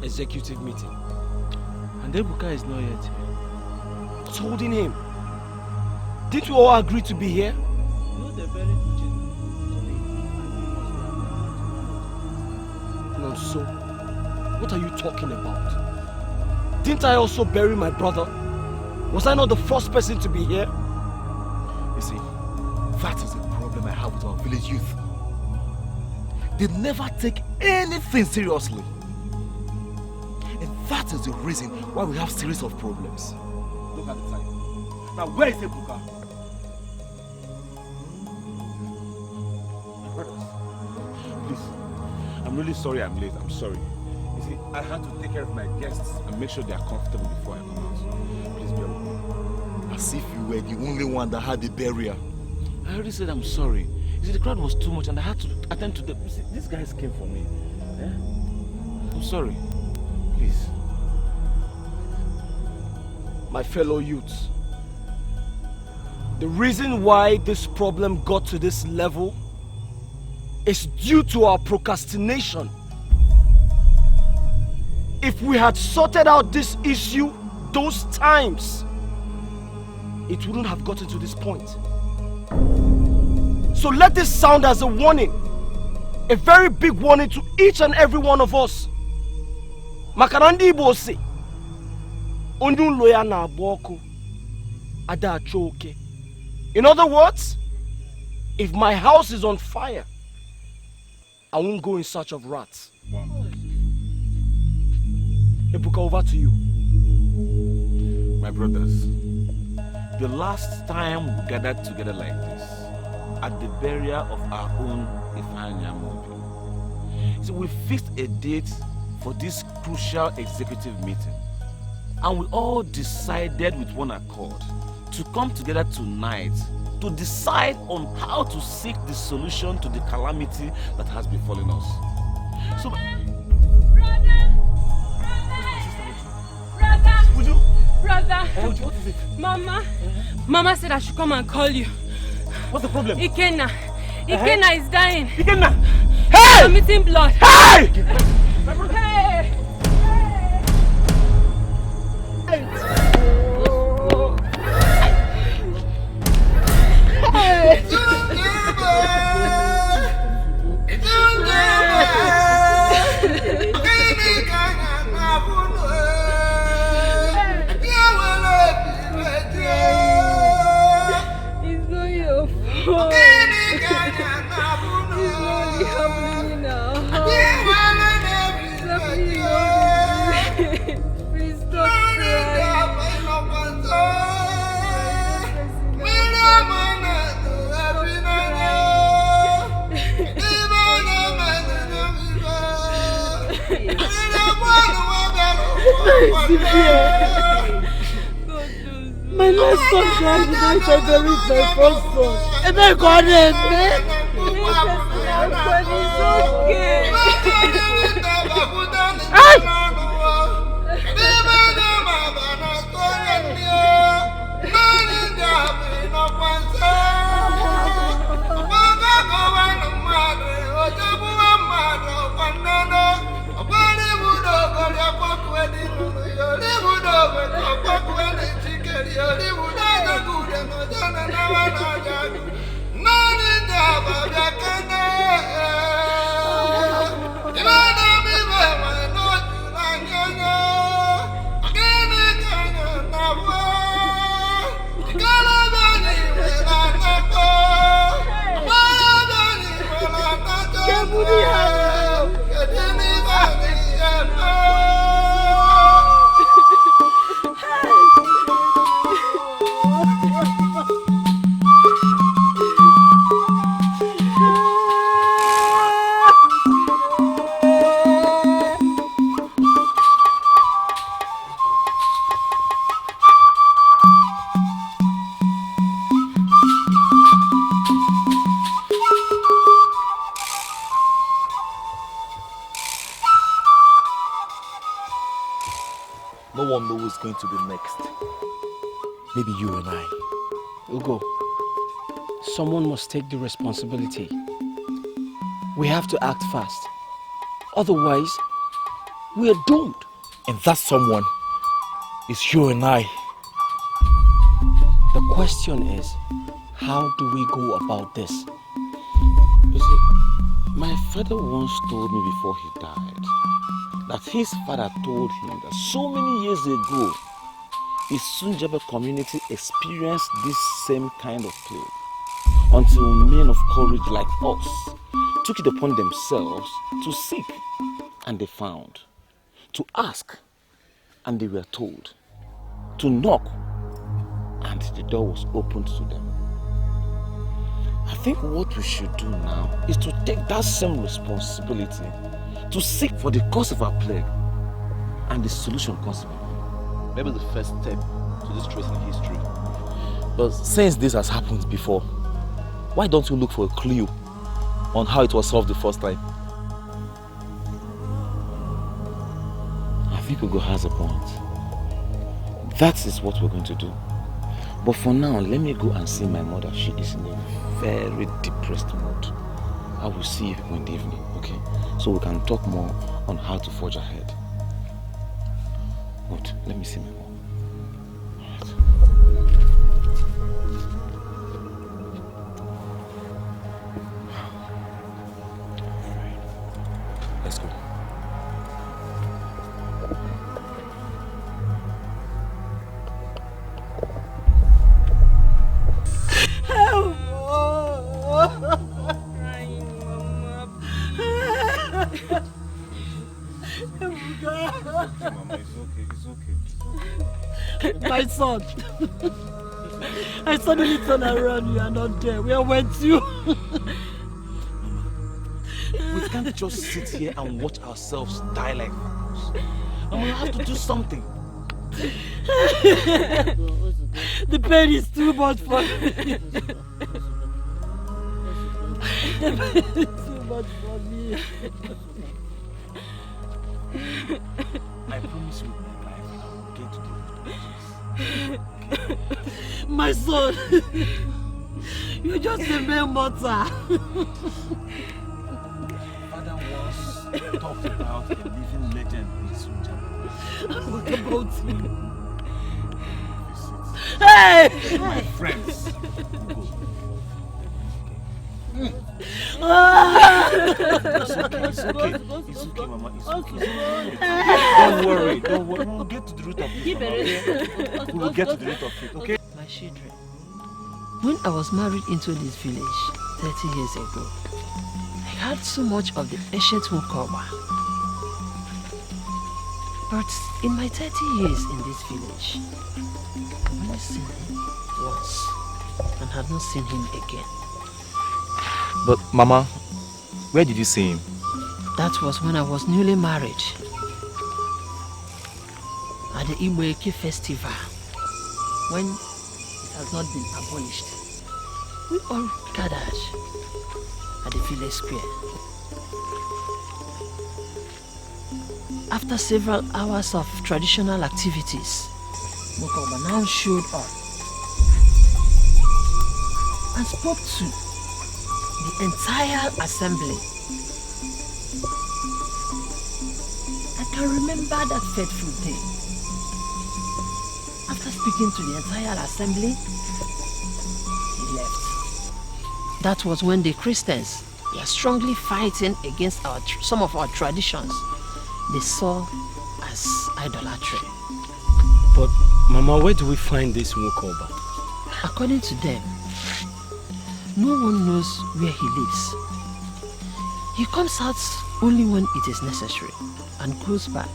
Executive meeting. And Ebuka is not yet here. What's holding him? Didn't we all agree to be here? No, they're very good. Nonso, what are you talking about? Didn't I also bury my brother? Was I not the first person to be here? You see, that is the problem I have with our village youth. They never take anything seriously. That is the reason why we have series of problems. Look at the time. Now, where is Ebuka? Please, I'm really sorry I'm late. I'm sorry. You see, I had to take care of my guests and make sure they are comfortable before I come out. Please bear with me. As if you were the only one that had the barrier. I already said I'm sorry. You see, the crowd was too much and I had to attend to them. You see, these guys came for me. I'm sorry. Please. My fellow youths, the reason why this problem got to this level is due to our procrastination. If we had sorted out this issue those times, it wouldn't have gotten to this point. So let this sound as a warning, a very big warning to each and every one of us. Makarandi Ibo say, in other words, if my house is on fire, I won't go in search of rats. Wow. Ebuka, over to you. My brothers, the last time we gathered together like this, at the burial of our own Nigerian Movie, so we fixed a date for this crucial executive meeting. And we all decided with one accord to come together tonight to decide on how to seek the solution to the calamity that has befallen us. So, Brother, what is it? Mama said I should come and call you. What's the problem? Ikenna is dying. Ikenna! Hey! I'm eating blood. Hey! Hey! It's not your fault. It's happening now. Please stop My last son died without I buried my first son. And I got it, man. No one knows who's going to be next. Maybe you and I. Ugo, someone must take the responsibility. We have to act fast. Otherwise, we are doomed. And that someone is you and I. The question is, how do we go about this? You see, my father once told me before he died that his father told him that so many years ago, his Sunjaba community experienced this same kind of plague until men of courage like us took it upon themselves to seek, and they found, to ask, and they were told, to knock, and the door was opened to them. I think what we should do now is to take that same responsibility to seek for the cause of our plague and the solution consequently. Maybe the first step to this tracing history. But since this has happened before, why don't you look for a clue on how it was solved the first time? I think Ugo has a point. That is what we're going to do. But for now, let me go and see my mother. She is in a very depressed mood. I will see you in the evening, okay? So we can talk more on how to forge ahead. Good. Let me see my mom. Alright. Let's go. Ebuka. Mama, it's okay, it's okay. My son. I suddenly turned around, you are not there. Where went you? We can't just sit here and watch ourselves die like fools. And we have to do something. The pain is too much for me. The pain is too much for me. I promise you, my life, I will get to the root of this. My son, you're just a mere mortal. Father once talked about a living legend in Sunjab. What about you? Hey! My friends will go. It's okay, Mama. It's okay. Don't worry. We'll get to the root of it, Mama, okay? We will get to the root of it, okay? My children, when I was married into this village 30 years ago, I heard so much of the ancient Mukoba. But in my 30 years in this village, I've only seen him once and have not seen him again. But Mama, where did you see him? That was when I was newly married. At the Igboeke festival, when it has not been abolished. We all gathered at the village square. After several hours of traditional activities, Mukoba now showed up and spoke to the entire assembly. I can remember that fateful day. After speaking to the entire assembly, he left. That was when the Christians were strongly fighting against some of our traditions they saw as idolatry. But Mama, where do we find this Mukoba? According to them, no one knows where he lives. He comes out only when it is necessary and goes back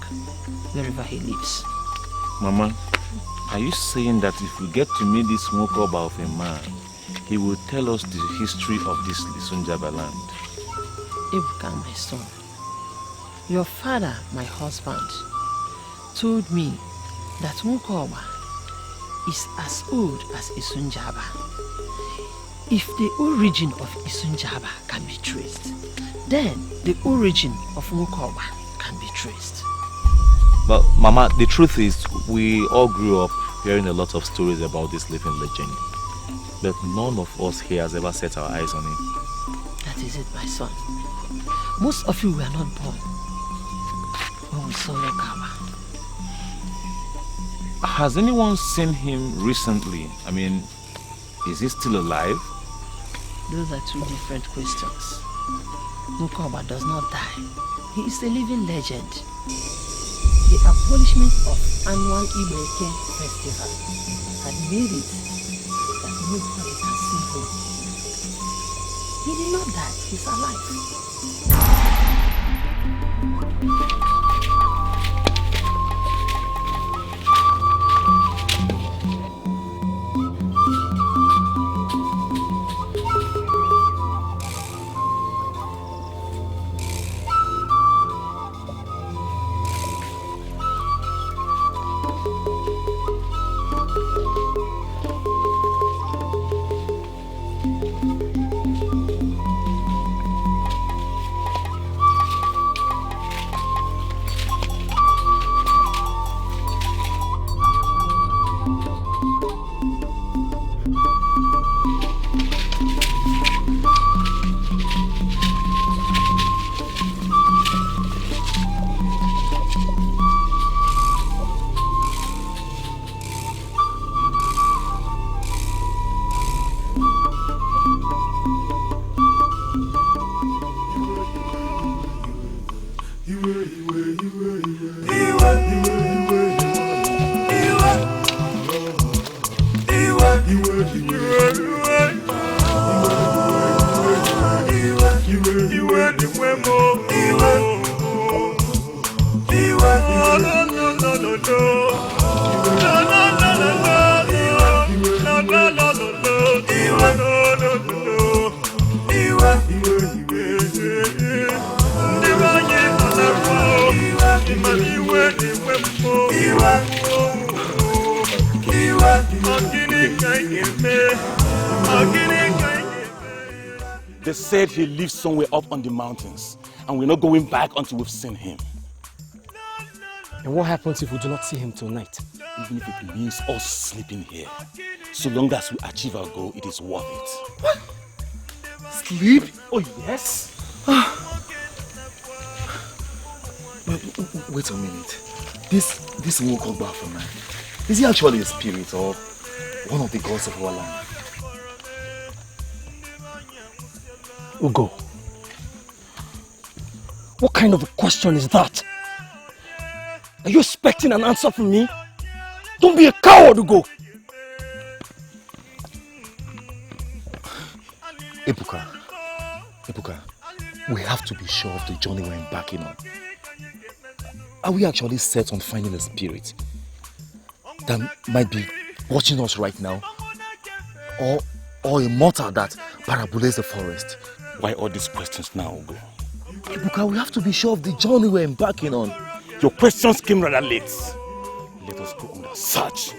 wherever he lives. Mama, are you saying that if we get to meet this Mukoba of a man, he will tell us the history of this Lisunjaba land? Ebuka, my son, your father, my husband, told me that Mukoba is as old as Isunjaba. If the origin of Isunjaba can be traced, then the origin of Mukoba can be traced. But Mama, the truth is, we all grew up hearing a lot of stories about this living legend. But none of us here has ever set our eyes on him. That is it, my son. Most of you were not born when we saw Mukoba. Has anyone seen him recently? I mean, is he still alive? Those are two different questions. Mukoba does not die. He is a living legend. The abolishment of annual Igboeke festival had made it that nobody can see him. He did not die. He's alive. They said he lives somewhere up on the mountains, and we're not going back until we've seen him. And what happens if we do not see him tonight? Even if it means us sleeping here, so long as we achieve our goal, it is worth it. What? Sleep? Oh, yes. Wait a minute. This won't come back from man. Is he actually a spirit or one of the gods of our land? Ugo, what kind of a question is that? Are you expecting an answer from me? Don't be a coward, Ugo! Ebuka, we have to be sure of the journey we're embarking on. Are we actually set on finding a spirit that might be watching us right now? Or a mortar that parabolates the forest? Why all these questions now, Ugo? Ebuka, we have to be sure of the journey we're embarking on. Your questions came rather late. Let us go on the search.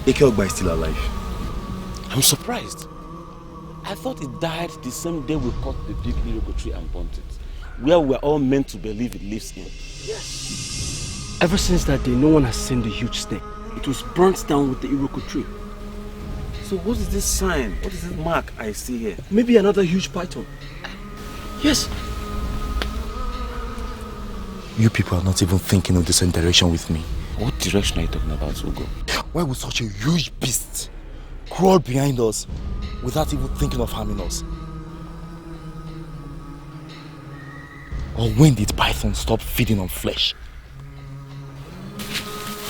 Ekeogba is still alive. I'm surprised. I thought he died the same day we cut the big iroko tree and burnt it, where we're all meant to believe it lives in. Yes. Ever since that day, no one has seen the huge snake. It was burnt down with the iroko tree. So what is this sign? What is this mark I see here? Maybe another huge python. Yes. You people are not even thinking of the same direction with me. What direction are you talking about, Ugo? Why would such a huge beast crawl behind us without even thinking of harming us? Or when did Python stop feeding on flesh?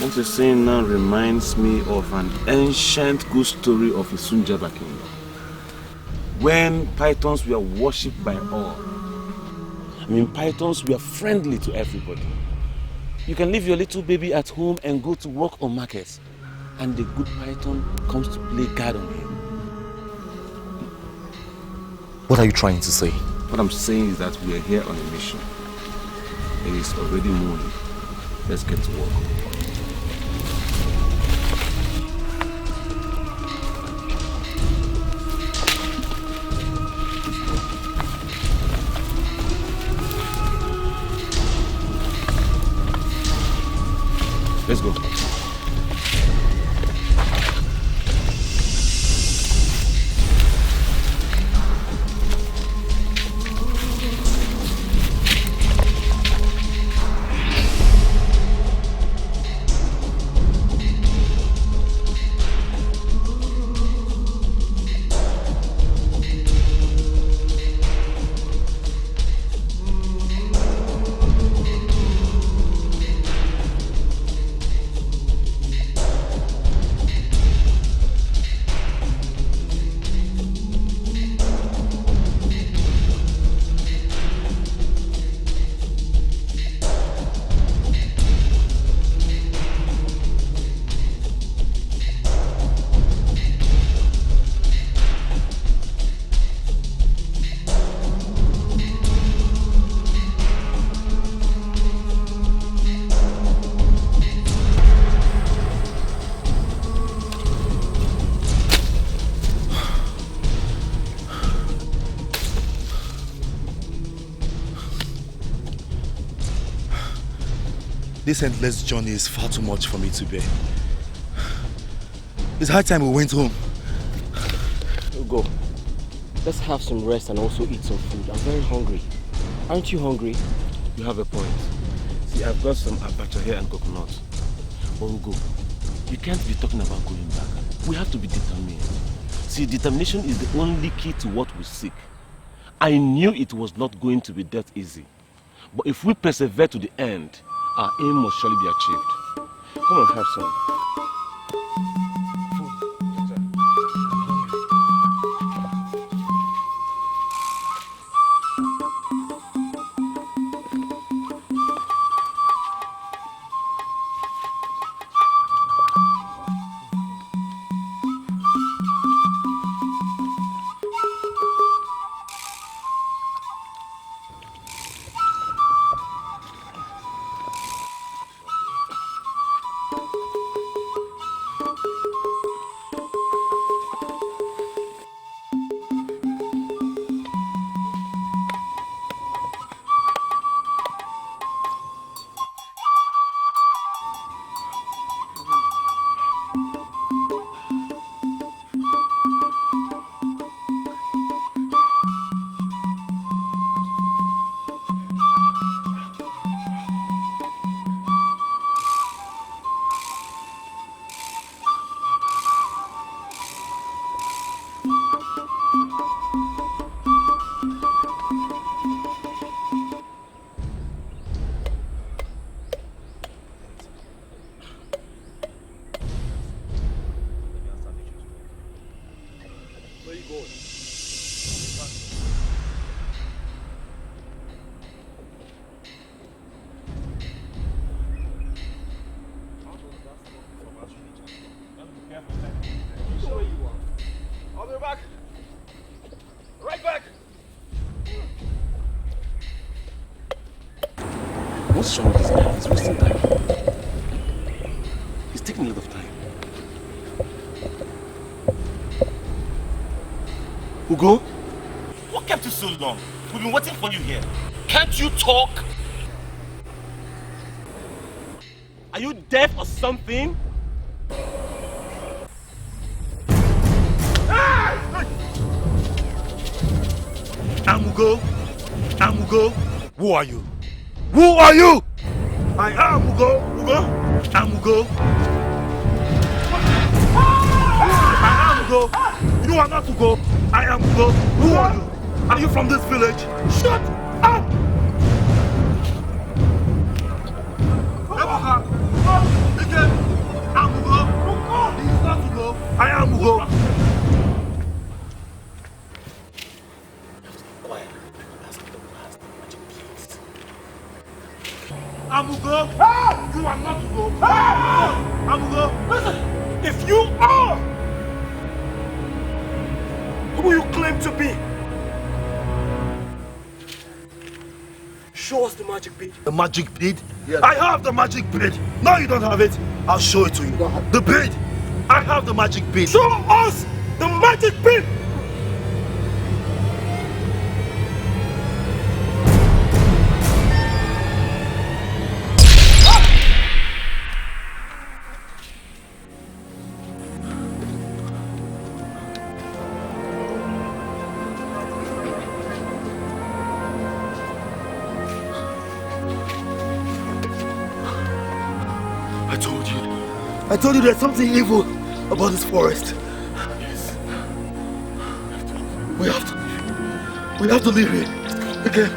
What you're saying now reminds me of an ancient good story of Isunjaba Kingdom, when pythons were worshipped by all. I mean, pythons were friendly to everybody. You can leave your little baby at home and go to work on markets, and the good python comes to play guard on him. What are you trying to say? What I'm saying is that we are here on a mission. It is already morning. Let's get to work. Let's go. This endless journey is far too much for me to bear. It's high time we went home. Go. Let's have some rest and also eat some food. I'm very hungry. Aren't you hungry? You have a point. See, I've got some abacha here and coconut. But Ugo, you can't be talking about going back. We have to be determined. See, determination is the only key to what we seek. I knew it was not going to be that easy. But if we persevere to the end, our aim must surely be achieved. Come on, have some. What's wrong with this guy? He's wasting time. He's taking a lot of time. Ugo? What kept you so long? We've been waiting for you here. Can't you talk? Are you deaf or something? Amugo? Amugo? Who are you? Who are you? I am Ugo. Ugo? Amugo. I am Ugo. You are not Ugo. I am Ugo. Who are you? Are you from this village? Shut up! Again. I'm Ugo. He is not Ugo. I am Ugo. Amugo, you are not Ugo. Amugo, listen, if you are who you claim to be, show us the magic bead. The magic bead? Yes. I have the magic bead. No, you don't have it. I'll show it to you. The bead. I have the magic bead. Show us the magic bead. I told you there's something evil about this forest. We have to leave it. Okay?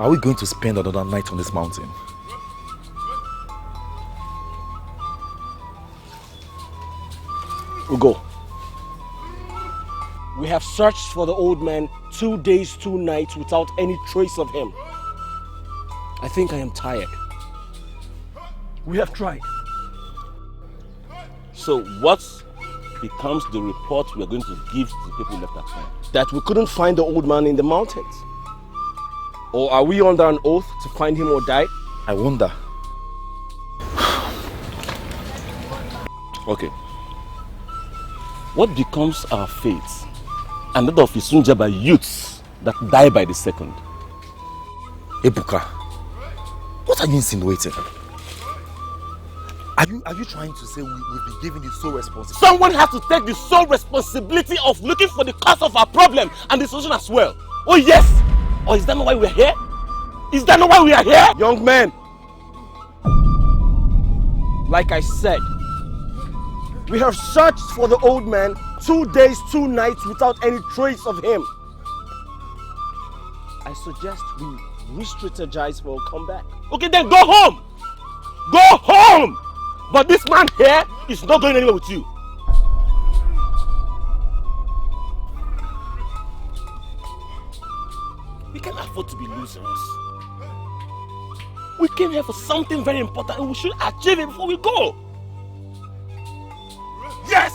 Are we going to spend another night on this mountain? We'll go. We have searched for the old man 2 days, 2 nights without any trace of him. I think I am tired. We have tried. So what becomes the report we are going to give to the people left at home? That we couldn't find the old man in the mountains. Or are we under an oath to find him or die? I wonder. Okay. What becomes our fate and that of Isunjaba youths that die by the second? Ebuka, what are you insinuating? Are you trying to say we've been given the sole responsibility? Someone has to take the sole responsibility of looking for the cause of our problem and the solution as well. Oh yes! Or is that not why we're here? Is that not why we are here? Young men, like I said, we have searched for the old man 2 days, 2 nights without any trace of him. I suggest we re-strategize for a comeback. Okay, then go home! Go home! But this man here is not going anywhere with you. We can't afford to be losers. We came here for something very important and we should achieve it before we go. Yes!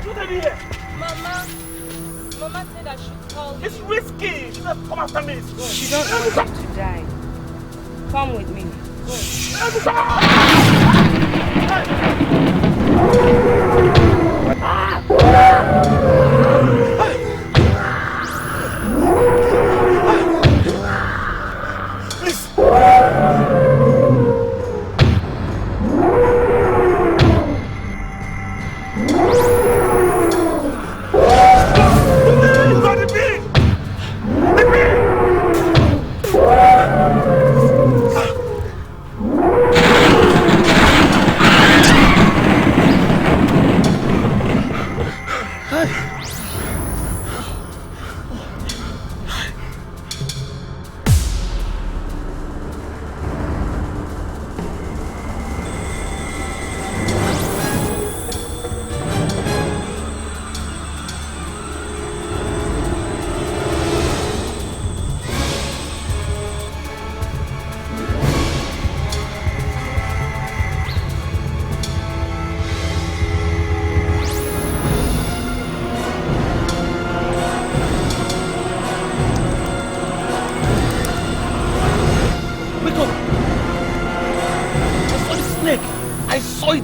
What you doing here? Mama said I should call you. It's risky. You should have come after me. She doesn't want you to die. Come with me.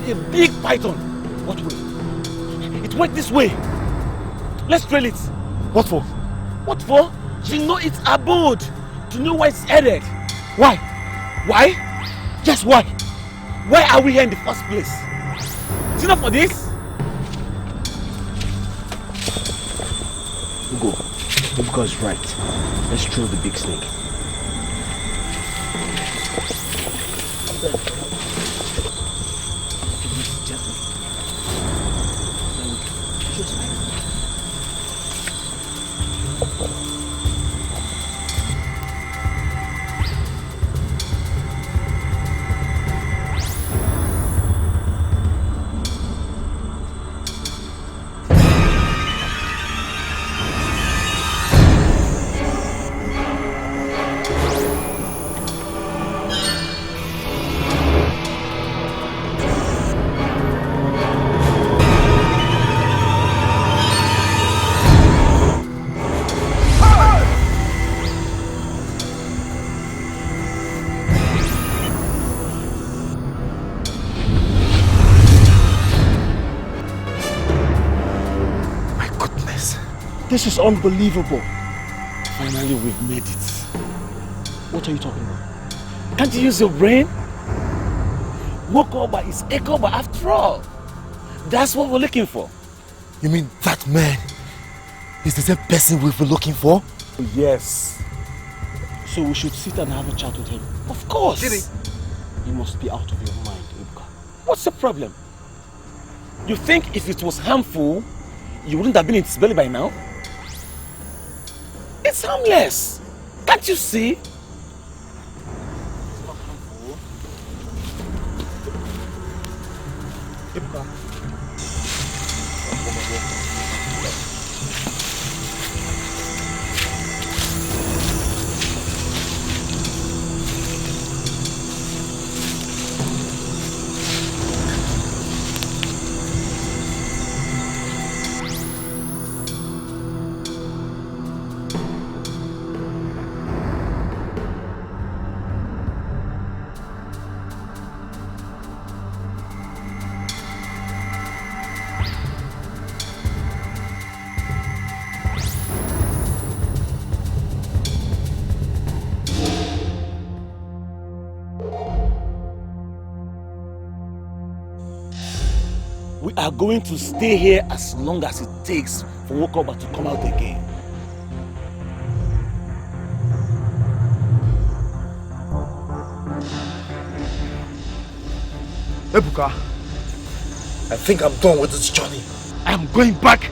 A big python. What way? It went this way. Let's trail it. What for? What for? To know its abode. To know where it's headed. Why? Why? Just why? Why are we here in the first place? Is it not for this? Ugo, Ugo's right. Let's trail the big snake. This is unbelievable. Finally, we've made it. What are you talking about? Can't you use your brain? Mokoba is Ekoba after all. That's what we're looking for. You mean that man is the same person we've been looking for? Yes. So we should sit and have a chat with him. Of course. You must be out of your mind, Ibuka. What's the problem? You think if it was harmful, you wouldn't have been in its belly by now? It's harmless. Can't you see? Ibuka. We are going to stay here as long as it takes for Wokoba to come out again. Ebuka, I think I'm done with this journey. I'm going back.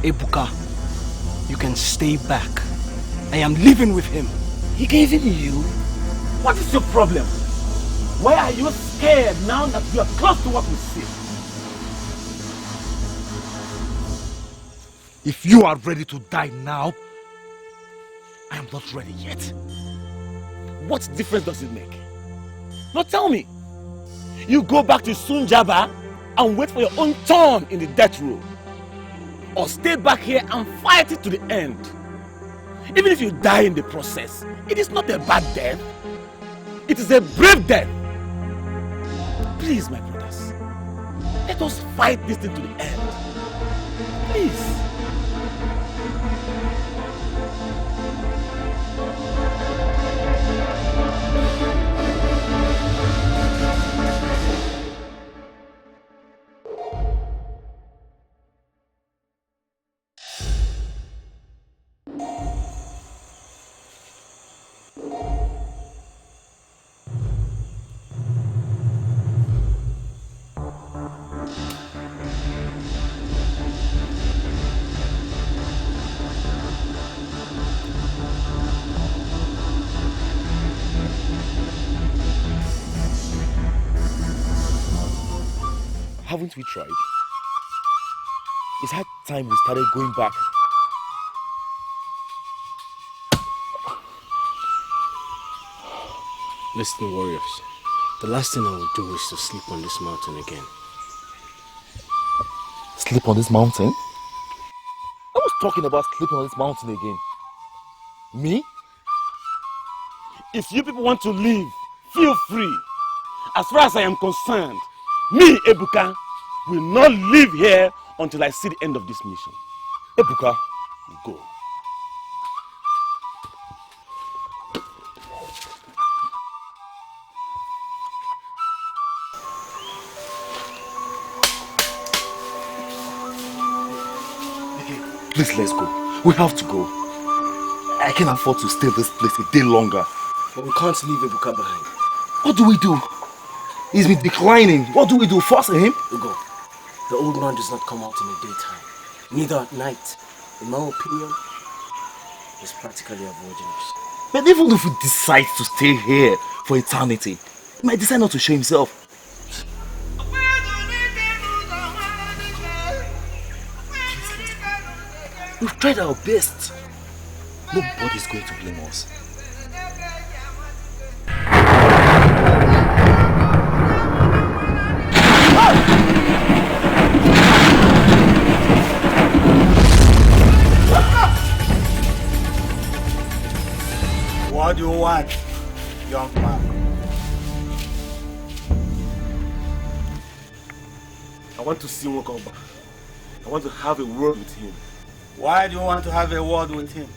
Ebuka, you can stay back. I am living with him. He gave it to you? What is your problem? Why are you scared now that you are close to what we see? If you are ready to die now, I am not ready yet. What difference does it make? Now tell me. you go back to Sunjaba and wait for your own turn in the death row. Or stay back here and fight it to the end. Even if you die in the process, it is not a bad death. It is a brave death. Please, my brothers, let us fight this thing to the end. Please. Haven't we tried? It's high time we started going back. Listen, warriors. The last thing I will do is to sleep on this mountain again. Sleep on this mountain? I was talking about sleeping on this mountain again. Me? If you people want to leave, feel free. As far as I am concerned, me, Ebuka, will not leave here until I see the end of this mission. Ebuka, go. Please, let's go. We have to go. I can't afford to stay in this place a day longer. But we can't leave Ebuka behind. What do we do? He's been declining. What do we do? Force him? Ugo, the old man does not come out in the daytime, neither at night. In my opinion, he's practically avoiding us. But even if he decides to stay here for eternity, he might decide not to show himself. We've tried our best. Nobody's going to blame us. What do you want, young man? I want to see Nwokoba. I want to have a word with him. Why do you want to have a word with him?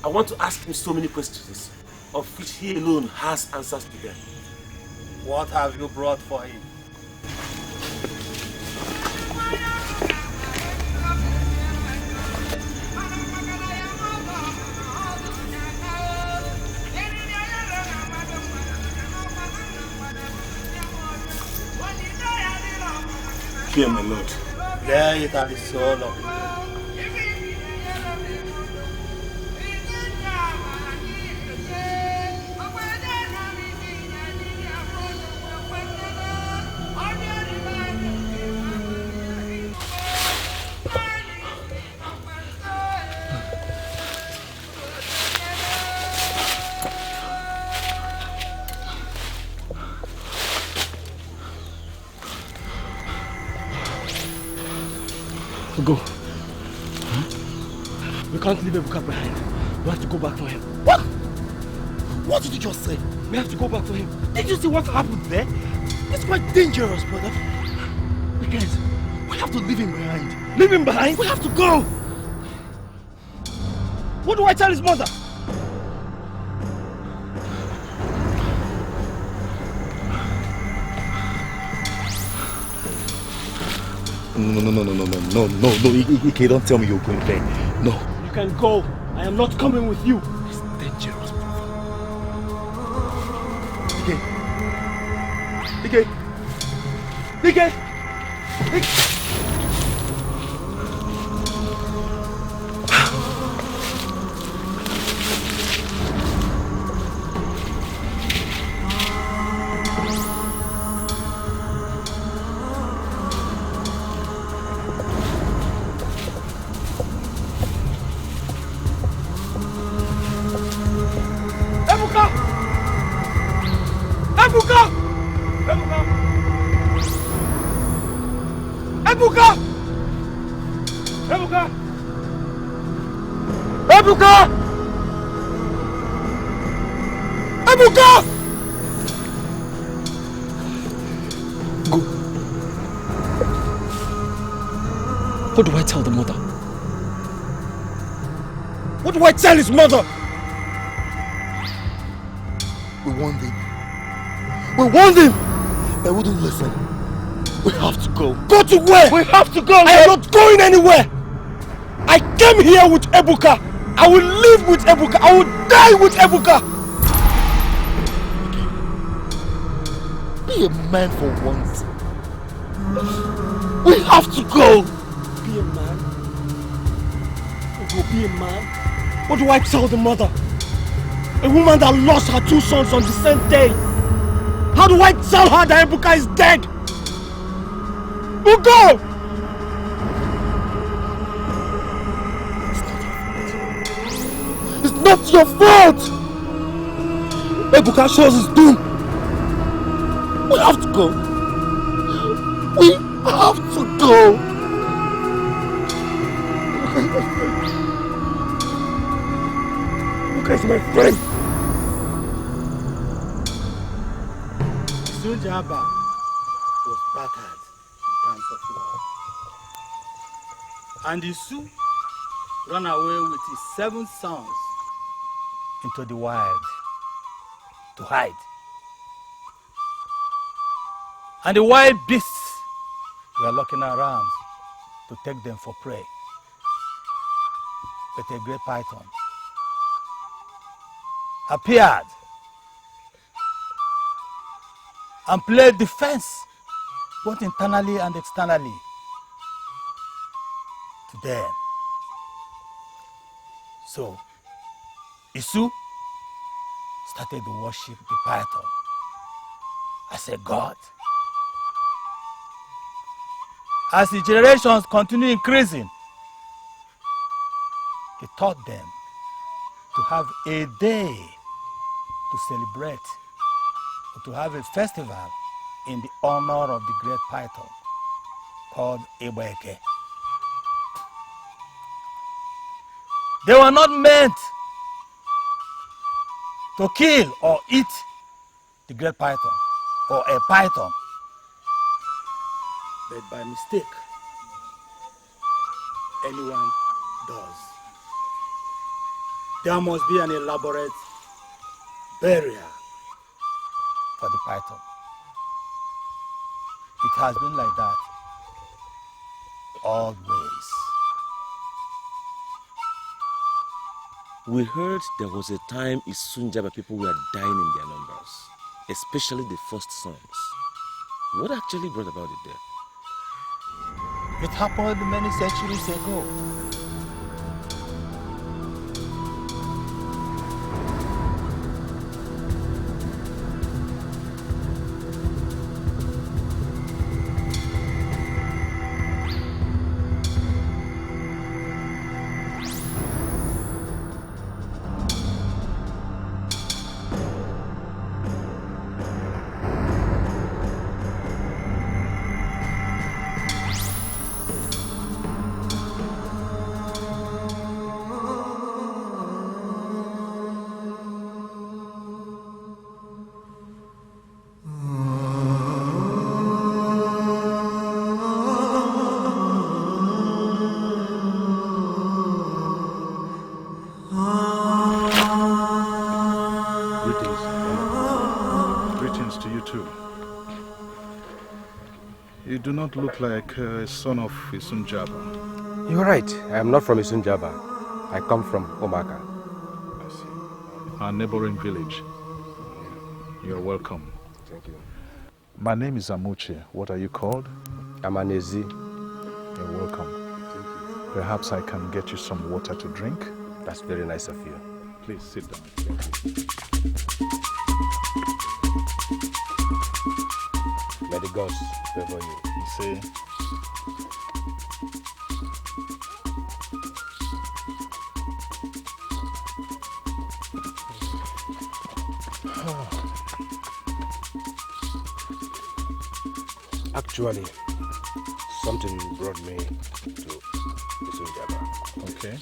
I want to ask him so many questions, of which he alone has answers to them. What have you brought for him? Here, my lord. There it at the soul of it. Go. We can't leave Ebuka behind. We have to go back for him. What? What did you just say? We have to go back for him. Did you see what happened there? It's quite dangerous, brother. We can't. We have to leave him behind. Leave him behind? We have to go. What do I tell his mother? No, Ike, don't tell me you're going there. No. You can go. I am not coming with you. It's dangerous, brother. Ike! Ebuka! Ebuka! Ebuka! Ebuka! Ebuka! Go. What do I tell the mother? What do I tell his mother? We warned him. We warned him! They wouldn't listen. We have to go. Go to where? We have to go! I am not going anywhere! I came here with Ebuka! I will live with Ebuka! I will die with Ebuka! Be a man for once. We have to go! Be a man? You will be a man? What do I tell the mother? A woman that lost her 2 sons on the same day. How do I tell her that Ebuka is dead? We'll go! It's not your fault! Ebuka shows his doom. We have to go. We have to go. Ebuka is my friend. Sunjaba was battered in times of war. And Isu ran away with his 7 sons into the wild to hide. And the wild beasts were looking around to take them for prey. But a great python appeared and played defense both internally and externally to them. So Isu started to worship the python as a god. As the generations continue increasing, he taught them to have a day to celebrate, or to have a festival in the honor of the great python called Ebeke. They were not meant to kill or eat the great python or a python, but by mistake, anyone does. There must be an elaborate burial for the python. It has been like that always. We heard there was a time in Sunjaba people were dying in their numbers, especially the first sons. What actually brought about it there? It happened many centuries ago. You do not look like a son of Isunjaba. You're right. I am not from Isunjaba. I come from Omaka. I see. Our neighboring village. You're welcome. Thank you. My name is Amuche. What are you called? I'm Anezi. You're welcome. Thank you. Perhaps I can get you some water to drink? That's very nice of you. Please sit down. May the gods favor you. You see? Actually, something brought me to Isunjaba. Okay.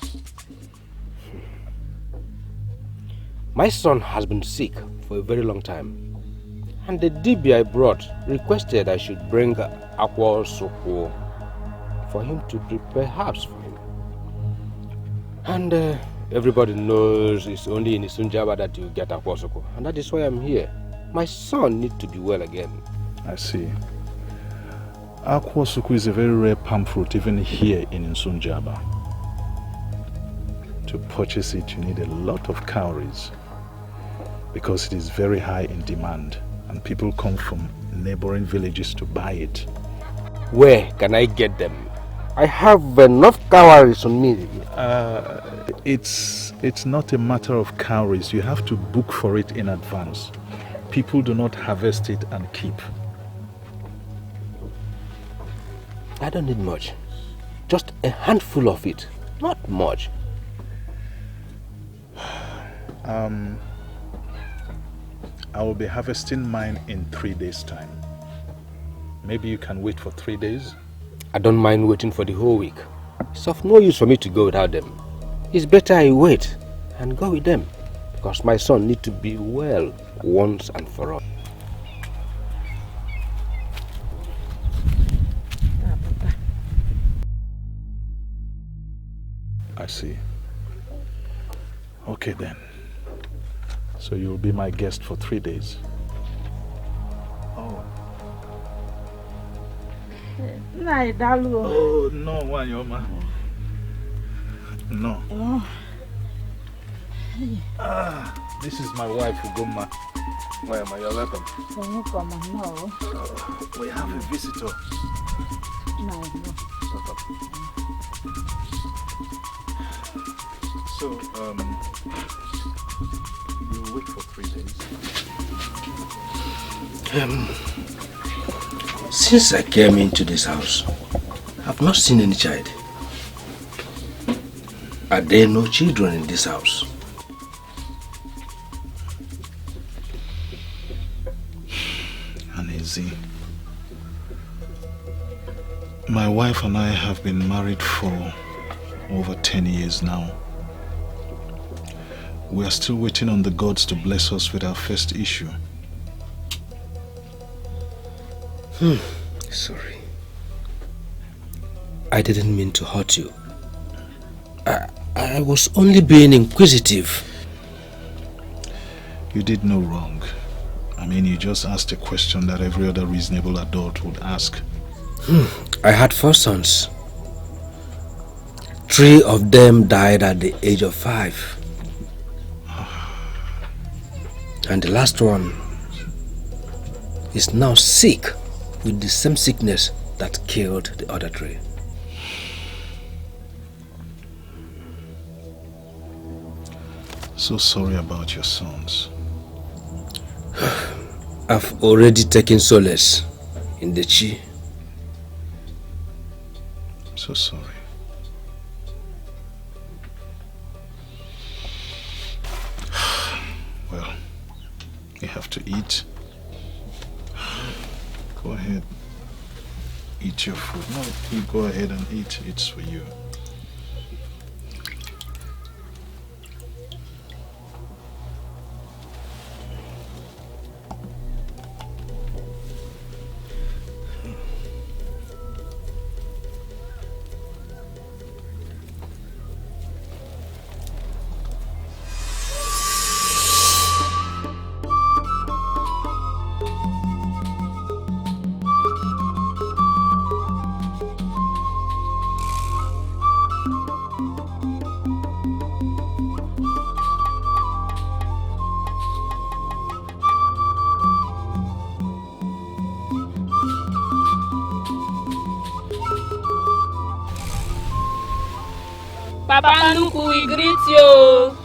My son has been sick for a very long time, and the DB I brought requested I should bring Akwa Soko for him to prepare herbs for him. And everybody knows it's only in Isunjaba that you get Akwa Soko, and that is why I'm here. My son needs to be well again. I see. Akwa Soko is a very rare palm fruit even here in Nsunjaba. To purchase it, you need a lot of cowries because it is very high in demand and people come from neighboring villages to buy it. Where can I get them? I have enough cowries on me. It's not a matter of cowries. You have to book for it in advance. People do not harvest it and keep. I don't need much. Just a handful of it. Not much. I will be harvesting mine in 3 days' time. Maybe you can wait for 3 days? I don't mind waiting for the whole week. It's of no use for me to go without them. It's better I wait and go with them because my son needs to be well once and for all. I see. Okay then. So you'll be my guest for 3 days. Oh. Oh, no, Wanyoma. No. Oh. This is my wife, Ugoma. Wanyoma, you're welcome. No. We have a visitor. No. Welcome. So, we'll wait for 3 days. Since I came into this house, I've not seen any child. Are there no children in this house? Uneasy. My wife and I have been married for over 10 years now. We are still waiting on the gods to bless us with our first issue. Sorry. I didn't mean to hurt you. I was only being inquisitive. You did no wrong. I mean, you just asked a question that every other reasonable adult would ask. I had 4 sons. 3 of them died at the age of 5. And the last one is now sick with the same sickness that killed the other 3. So sorry about your sons. I've already taken solace in the chi. So sorry. Well, you have to eat. Go ahead. Eat your food. No, you go ahead and eat. It's for you. Papa Nuku, we greet you.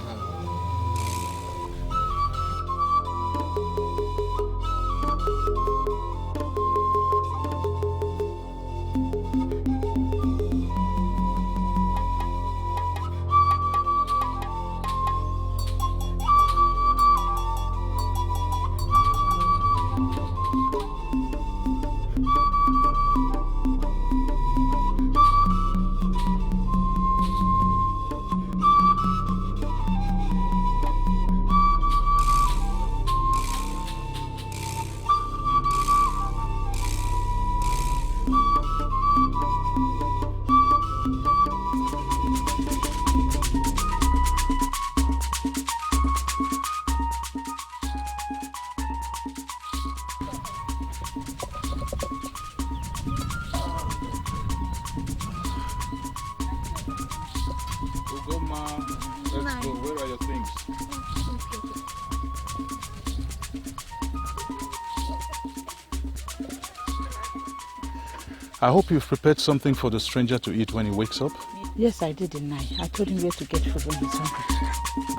I hope you've prepared something for the stranger to eat when he wakes up. Yes, I did, didn't I? I told him where to get food when he's hungry.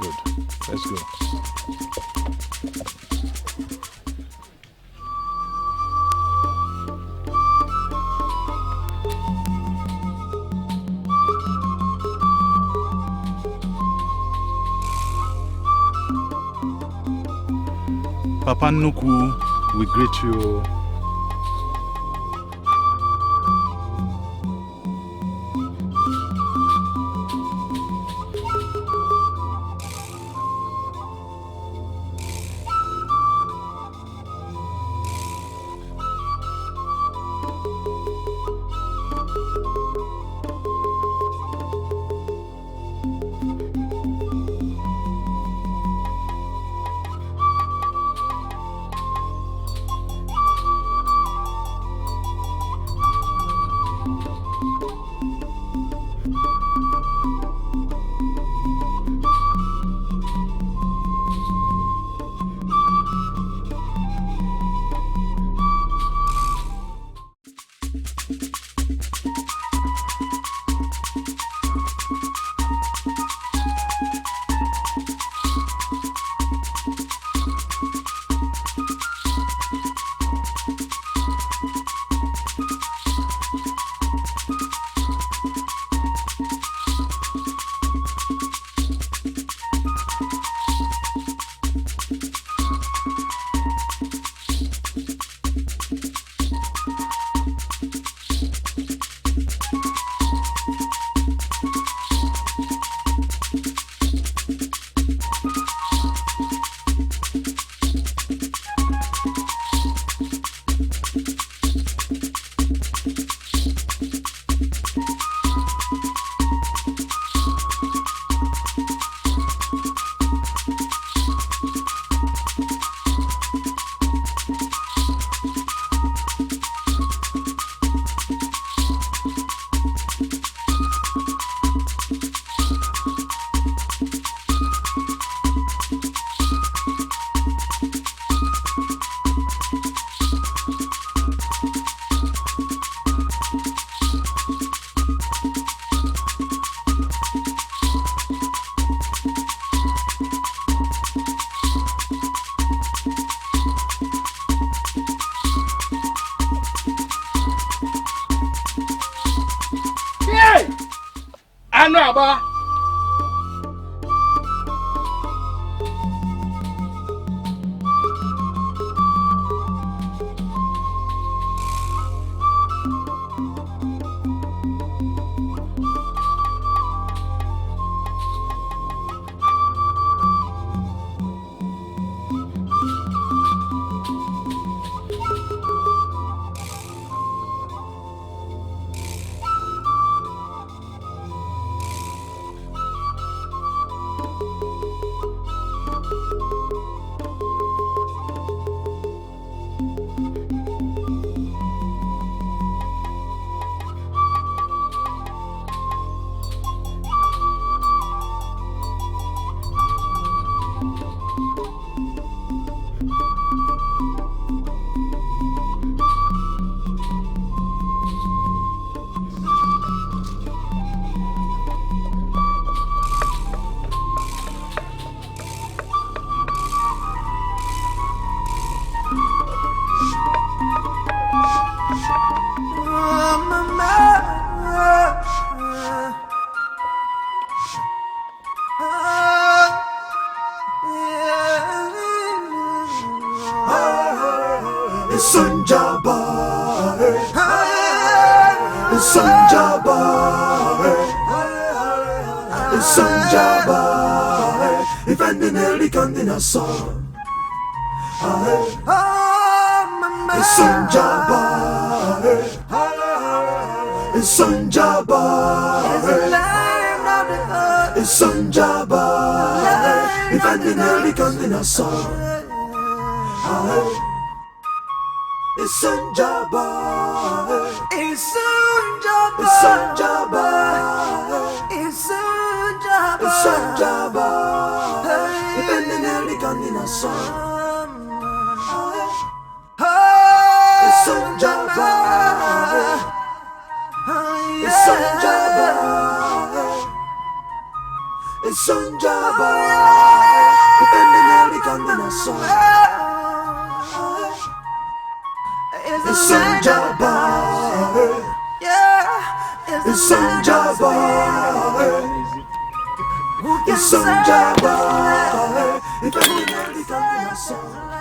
Good. Let's go. Papa Nuku, we greet you. Baba.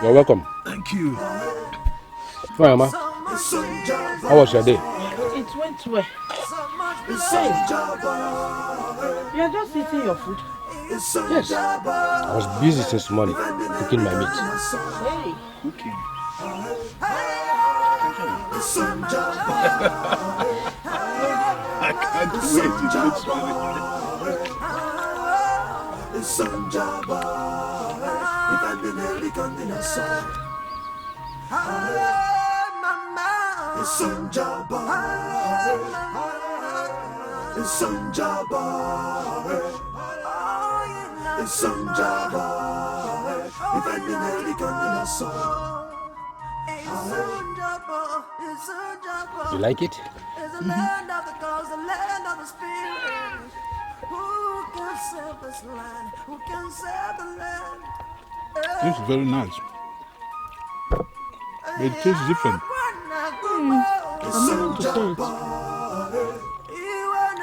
You're welcome. Thank you. Fine, Ma. How was your day? It went well. Besides, you are just eating your food. Yes. I was busy since morning cooking my meat. Hey. Cooking. I can't wait. It looks funny. You like it? It's very nice. But it tastes different. I'm not to say it.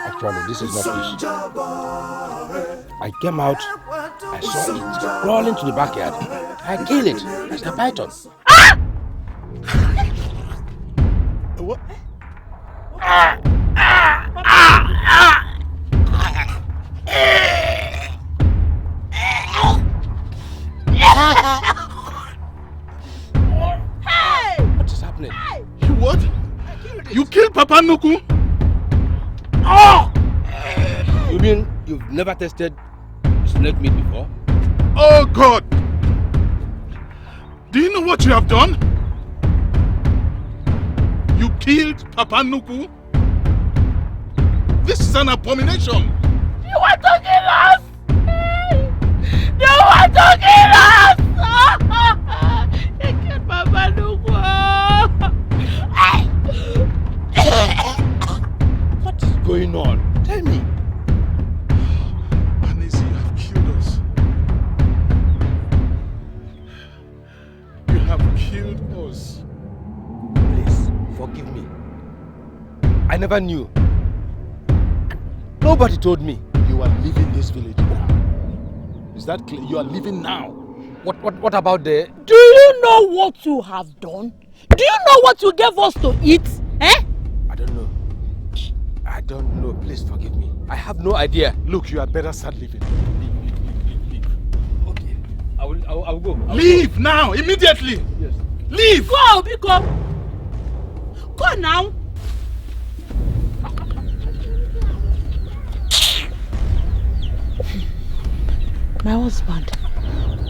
Actually, this is not fish. I came out, I saw it crawling to the backyard. I killed it. It's a python. What? What is happening? You what? You killed Papa Nuku? You mean you've never tasted snake meat before? Oh God! Do you know what you have done? You killed Papa Nuku? This is an abomination! You want to kill us! You want to kill us! You killed Papa Nuku! What is going on? Tell me. Anisi, you have killed us. You have killed us. Please, forgive me. I never knew. Nobody told me. You are leaving this village now. Is that clear? You are leaving now. What about the... Do you know what you have done? Do you know what you gave us to eat? Eh? I don't know. I don't know. Please forgive me. I have no idea. Look, you had better start leaving. Leave. Okay. I will go. Leave now, immediately. Yes. Leave. Go, Biko. Go now. My husband,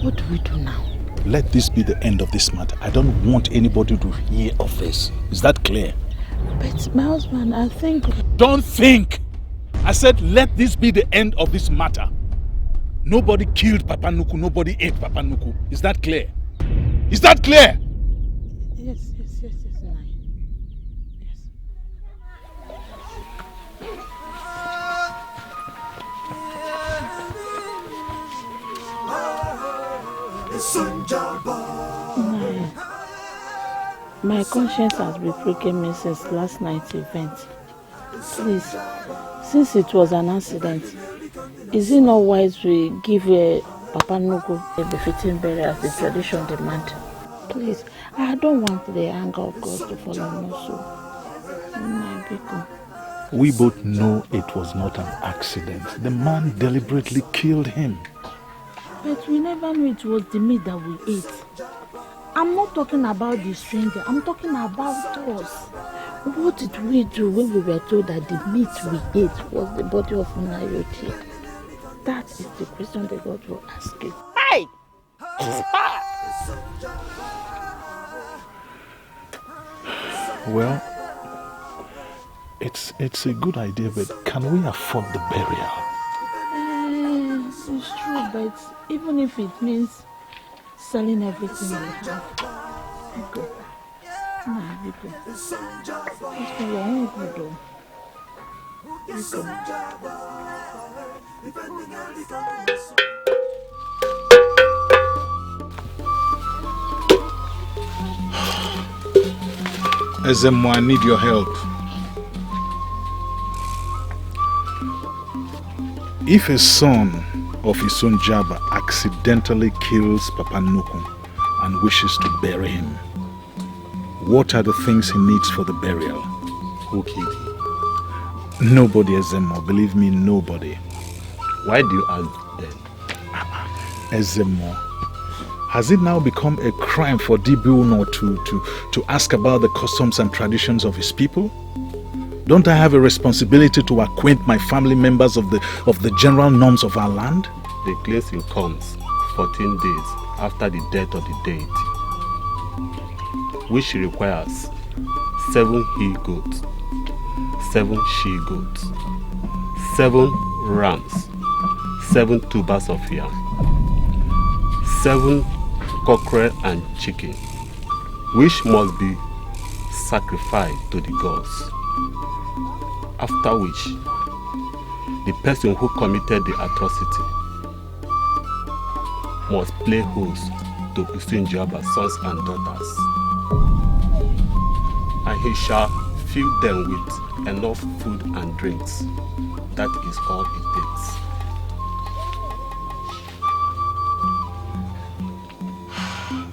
what do we do now? Let this be the end of this matter. I don't want anybody to hear of this. Is that clear? But my husband, I think... Don't think! I said let this be the end of this matter. Nobody killed Papa Nuku, nobody ate Papa Nuku. Is that clear? Is that clear? Yes, Nai. Nai. My conscience has been pricking me since last night's event. Please, since it was an accident, is it not wise we give Papa Nuku a befitting burial as the tradition demands? Please, I don't want the anger of God to follow me so. My Biko. We both know it was not an accident. The man deliberately killed him. But we never knew it was the meat that we ate. I'm not talking about the stranger, I'm talking about us. What did we do when we were told that the meat we ate was the body of Nayoti? That is the question that God will ask you. Hey! Well, it's a good idea, but can we afford the burial? It's true, but even if it means selling everything we have, Biko. Nah, Biko. It's for your own good, though. Biko. Ezemo, I need your help. If a son of Isunjaba accidentally kills Papa Nuku and wishes to bury him, what are the things he needs for the burial? Who killed him? Nobody, Ezemo. Believe me, nobody. Why do you ask then? Ezemo, has it now become a crime for Dibuno to ask about the customs and traditions of his people? Don't I have a responsibility to acquaint my family members of the general norms of our land? The cleansing comes 14 days after the death of the deity, which requires 7 he-goats, 7 she-goats, 7 rams, 7 tubers of yam, 7 cockerel and chicken, which must be sacrificed to the gods. After which, the person who committed the atrocity must play host to Isunjaba's sons and daughters, and he shall fill them with enough food and drinks. That is all it takes.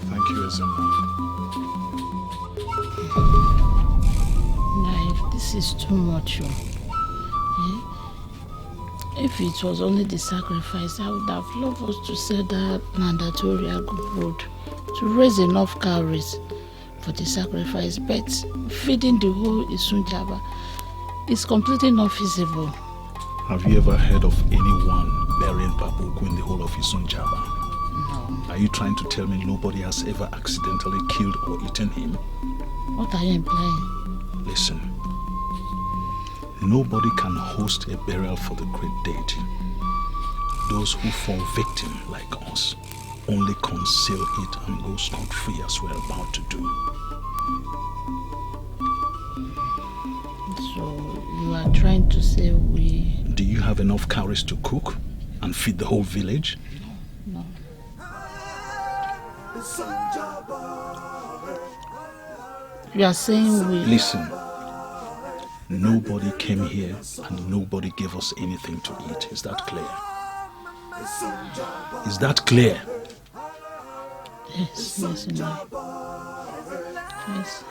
Thank you, Ezemo. This is too much. If it was only the sacrifice, I would have loved us to set that mandatory road to raise enough calories for the sacrifice, but feeding the whole Isunjaba is completely not feasible. Have you ever heard of anyone burying Papuku in the whole of Isunjaba? No. Are you trying to tell me nobody has ever accidentally killed or eaten him? What are you implying? Listen. Nobody can host a burial for the great deity. Those who fall victim, like us, only conceal it and go scot-free as we're about to do. So, you are trying to say we... Do you have enough cowries to cook and feed the whole village? No. You are saying we... Listen. Nobody came here and nobody gave us anything to eat. Is that clear? Is that clear? Yes, yes, no. Yes.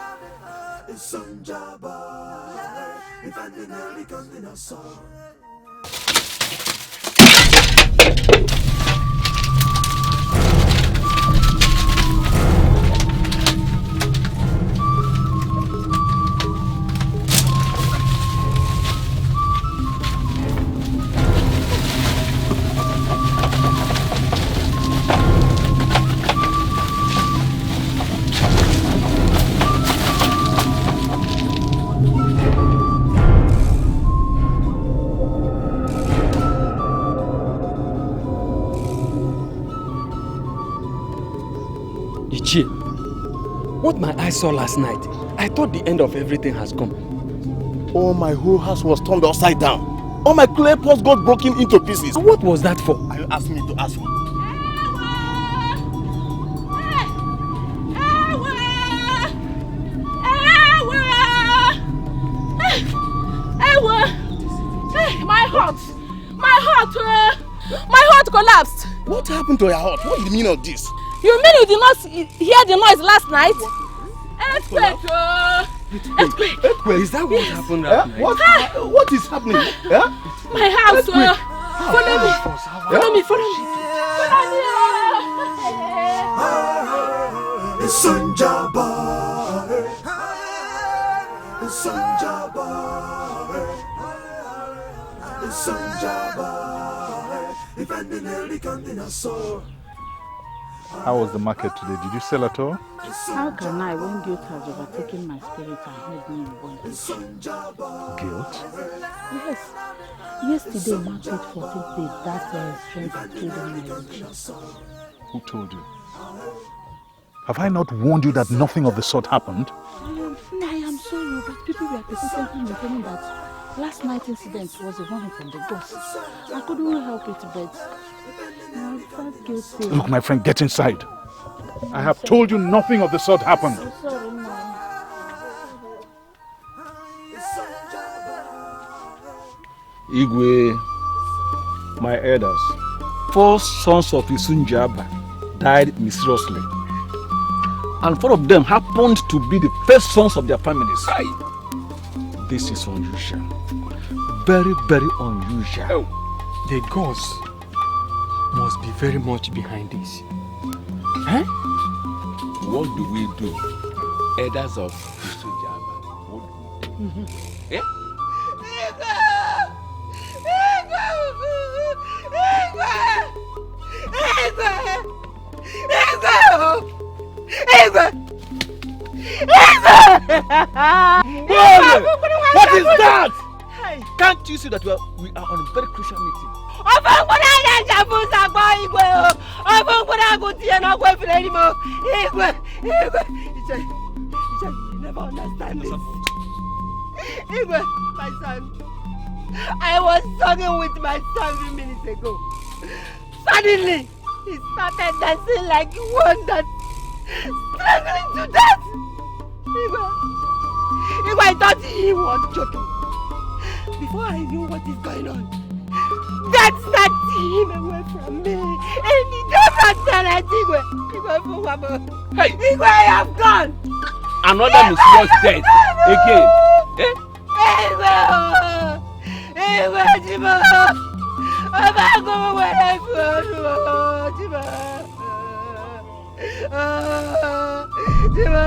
What my eyes saw last night, I thought the end of everything has come. Oh, my whole house was turned upside down. All my clay pots got broken into pieces. And what was that for? Are you asking me to ask you? My heart collapsed. What happened to your heart? What's the meaning of this? You mean you did not hear the noise last night? Earthquake! Earthquake? Is that what happened last night? What is happening? My house! Follow me! Follow me! Follow me! Isunjaba, Isunjaba, Isunjaba, How was the market today? Did you sell at all? How can I, when guilt has overtaken my spirit and made me revolt? Guilt? Yes. Yesterday, market 14th day, that strength killed my religion. Who told you? Have I not warned you that nothing of the sort happened? I am sorry, but people were persistently maintaining that Last night's incident was a warning from the ghost. I couldn't help it, but I felt guilty. Look, my friend, get inside. I have told you nothing of the sort happened. I'm sorry, Mom. Igwe, my elders, 4 sons of Isunjaba died mysteriously. And 4 of them happened to be the first sons of their families. This is unusual. Very, very unusual. The gods must be very much behind this. Huh? What do we do? Elders of Isunjaba. What do we do? Eh? What is that? Can't you see that we are on a very crucial meeting? You never understand this. Igwe, my son. I was talking with my son 3 minutes ago. Suddenly, he started dancing like one that's struggling to death. Igwe, I thought he was joking. Before I knew what is going on, that snatched him away from me. And he never said it, Igwe. Hey, Igwe, I am gone. Another mysterious death again. Eh? Igwe, Igwe, Jima. I'm not going where I found Jima. Jima.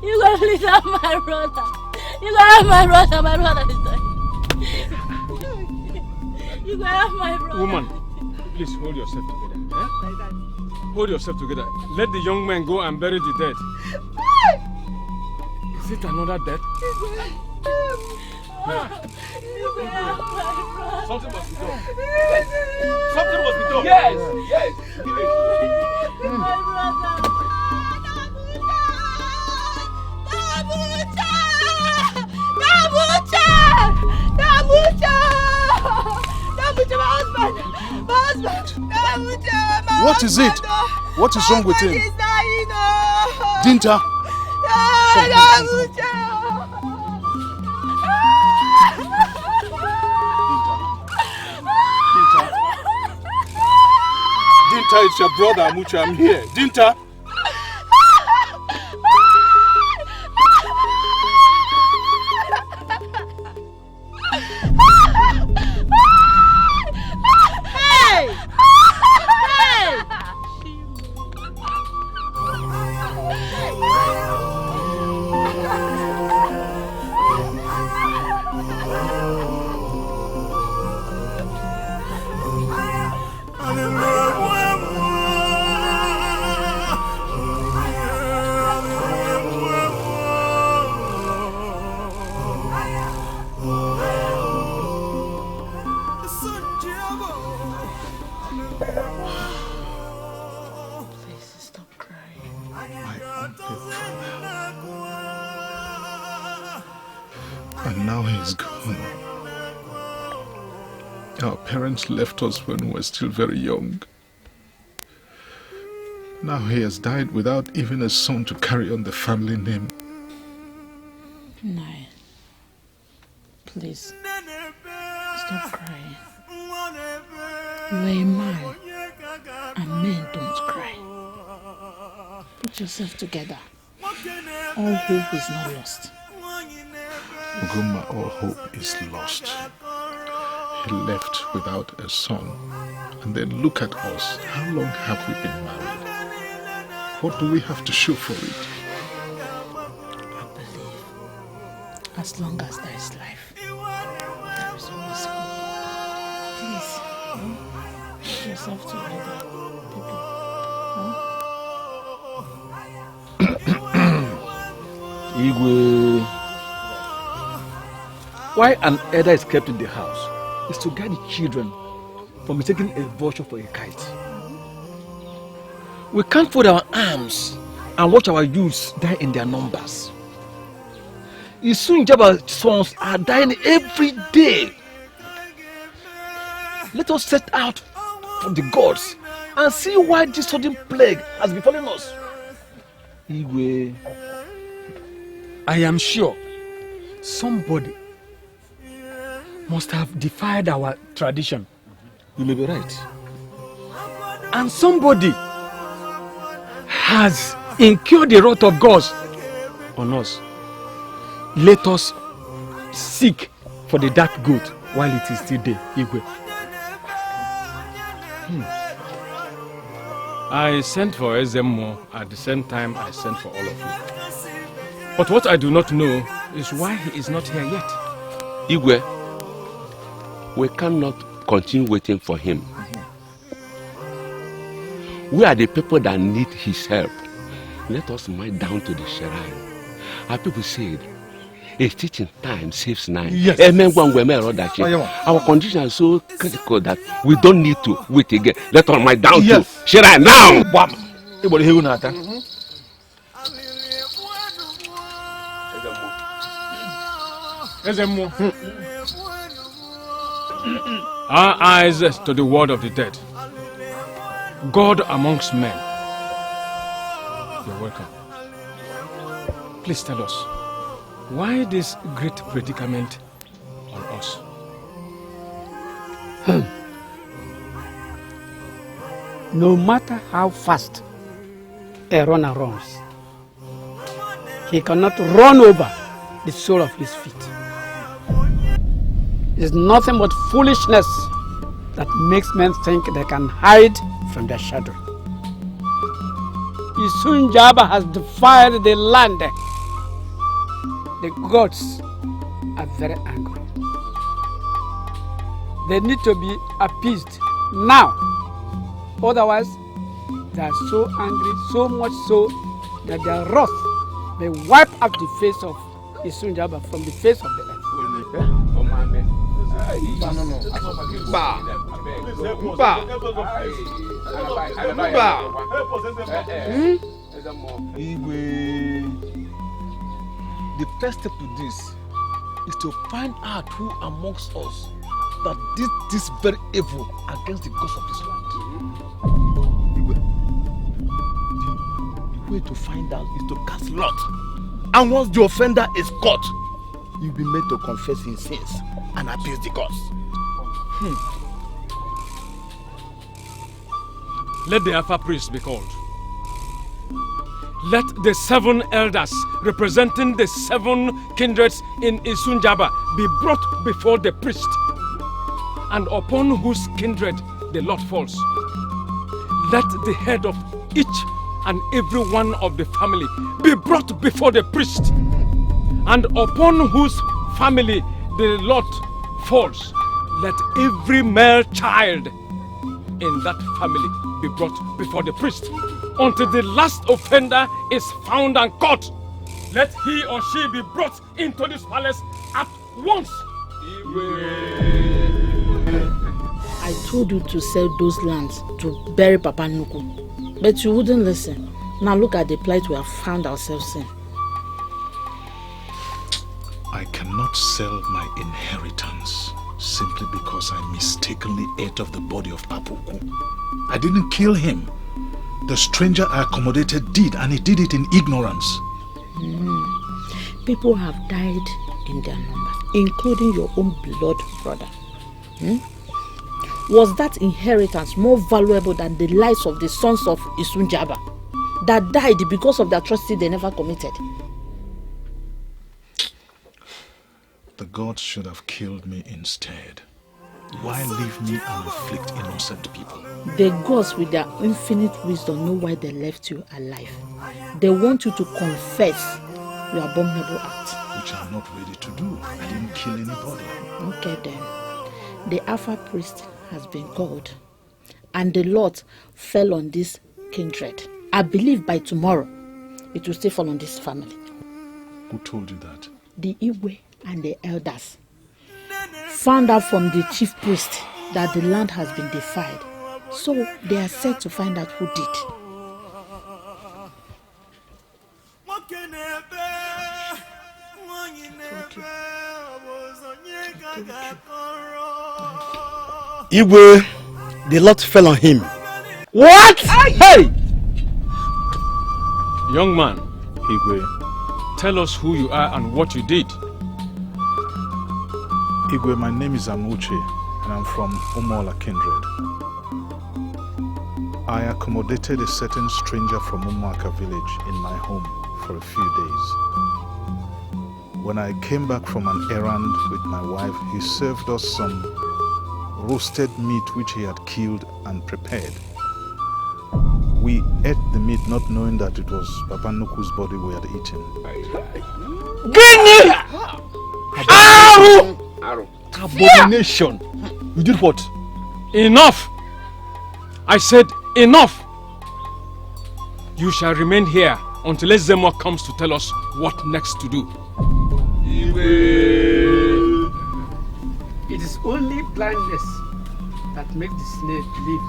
You go please have my brother. You go have my brother. My brother is dying. You go have my brother. Woman, please hold yourself together. Eh? Hold yourself together. Let the young man go and bury the dead. Is it another death? Something must be done. Something must be done. Yes, yes. My brother. What is it? What is wrong with him? Dinta. Dinta, it's your brother, Amucha. I'm here. Dinta. And now he's gone. Our parents left us when we were still very young. Now he has died without even a son to carry on the family name. Nai, please, stop crying. You are a man, and men don't cry. Put yourself together. All hope is not lost. Guma, all hope is lost. He left without a son. And then look at us. How long have we been married? What do we have to show for it? I believe as long as there is life, there is always hope. Please, put yourself together, people. Igwe, Why an elder is kept in the house is to guide the children from mistaking a vulture for a kite. We can't fold our arms and watch our youths die in their numbers. Isunjaba's sons are dying every day. Let us set out for the gods and see why this sudden plague has befallen us. Igwe, I am sure somebody must have defied our tradition. You may be right. And somebody has incurred the wrath of God on us. Let us seek for the dark goat while it is still there, Igwe. I sent for Ezemo at the same time I sent for all of you. But what I do not know is why he is not here yet. Igwe, we cannot continue waiting for him. We are the people that need his help. Let us march down to the shrine. Our people said, a stitch in time saves nine. Yes. Our condition is so critical that we don't need to wait again. Let us march down to shrine now. Our eyes to the word of the dead. God amongst men. You're welcome. Please tell us, why this great predicament on us? No matter how fast a runner runs, he cannot run over the sole of his feet. It's nothing but foolishness that makes men think they can hide from their shadow. Isunjaba has defied the land. The gods are very angry. They need to be appeased now. Otherwise, they are so angry, so much so that their wrath may wipe out the face of Isunjaba from the face of the earth. The first step to this is to find out who amongst us that did this very evil against the gods of this land. The way to find out is to cast lot. And once the offender is caught, you'll be made to confess his sins and appease the gods. Let the Alpha priest be called. Let the 7 elders representing the 7 kindreds in Isunjaba be brought before the priest, and upon whose kindred the lot falls. Let the head of each and every one of the family be brought before the priest, and upon whose family the lot falls, let every male child in that family be brought before the priest until the last offender is found and caught. Let he or she be brought into this palace at once. I told you to sell those lands to bury Papa Nuku, but you wouldn't listen. Now look at the plight we have found ourselves in. I cannot sell my inheritance simply because I mistakenly ate of the body of Papuku. I didn't kill him. The stranger I accommodated did, and he did it in ignorance. People have died in their numbers, including your own blood brother. Was that inheritance more valuable than the lives of the sons of Isunjaba that died because of the atrocity they never committed? The gods should have killed me instead. Why leave me and afflict innocent people? The gods with their infinite wisdom know why they left you alive. They want you to confess your abominable act. Which I'm not ready to do. I didn't kill anybody. Okay then. The Alpha priest has been called, and the lot fell on this kindred. I believe by tomorrow it will still fall on this family. Who told you that? The Igwe and the elders. found out from the chief priest that the land has been defiled. So they are set to find out who did. Igwe, the lot fell on him. What? Hey! Young man, Igwe. Tell us who you are and what you did. Igwe, my name is Amuche, and I'm from Umola Kindred. I accommodated a certain stranger from Umuaka village in my home for a few days. When I came back from an errand with my wife, he served us some roasted meat which he had killed and prepared. We ate the meat not knowing that it was Papa Nuku's body we had eaten. Guinea! Abomination! You did what? Enough! I said enough! You shall remain here until Ezemo comes to tell us what next to do. It is only blindness that makes the snake believe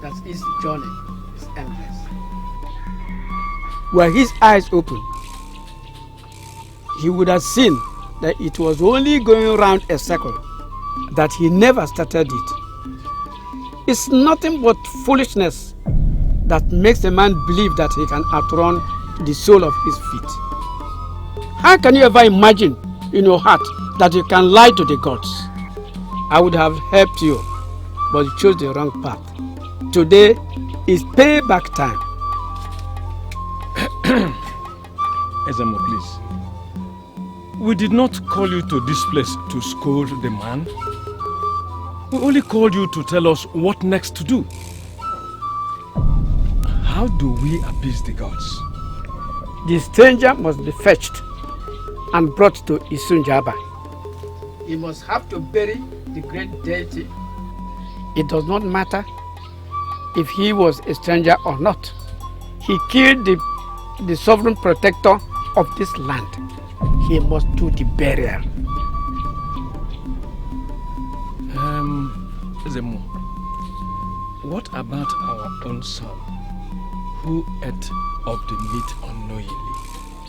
that his journey is endless. Were his eyes open, he would have seen that it was only going round a circle, that he never started it. It's nothing but foolishness that makes a man believe that he can outrun the sole of his feet. How can you ever imagine in your heart that you can lie to the gods? I would have helped you, but you chose the wrong path. Today is payback time. Ezemo, please. We did not call you to this place to scold the man. We only called you to tell us what next to do. How do we appease the gods? The stranger must be fetched and brought to Isunjaba. He must have to bury the great deity. It does not matter if he was a stranger or not. He killed the sovereign protector of this land. He must do the burial. Ezemo, what about our own son, who ate of the meat unknowingly?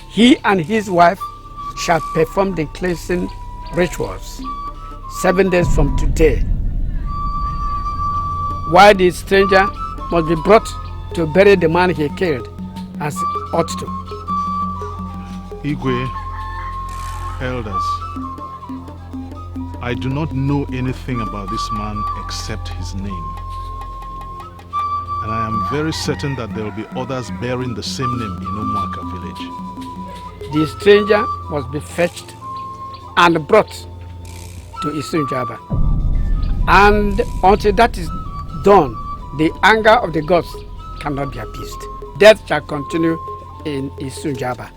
He and his wife shall perform the cleansing rituals 7 days from today, while the stranger must be brought to bury the man he killed as he ought to. Igwe, elders, I do not know anything about this man except his name. And I am very certain that there will be others bearing the same name in Umuaka village. The stranger must be fetched and brought to Isunjaba. And until that is done, the anger of the gods cannot be appeased. Death shall continue in Isunjaba.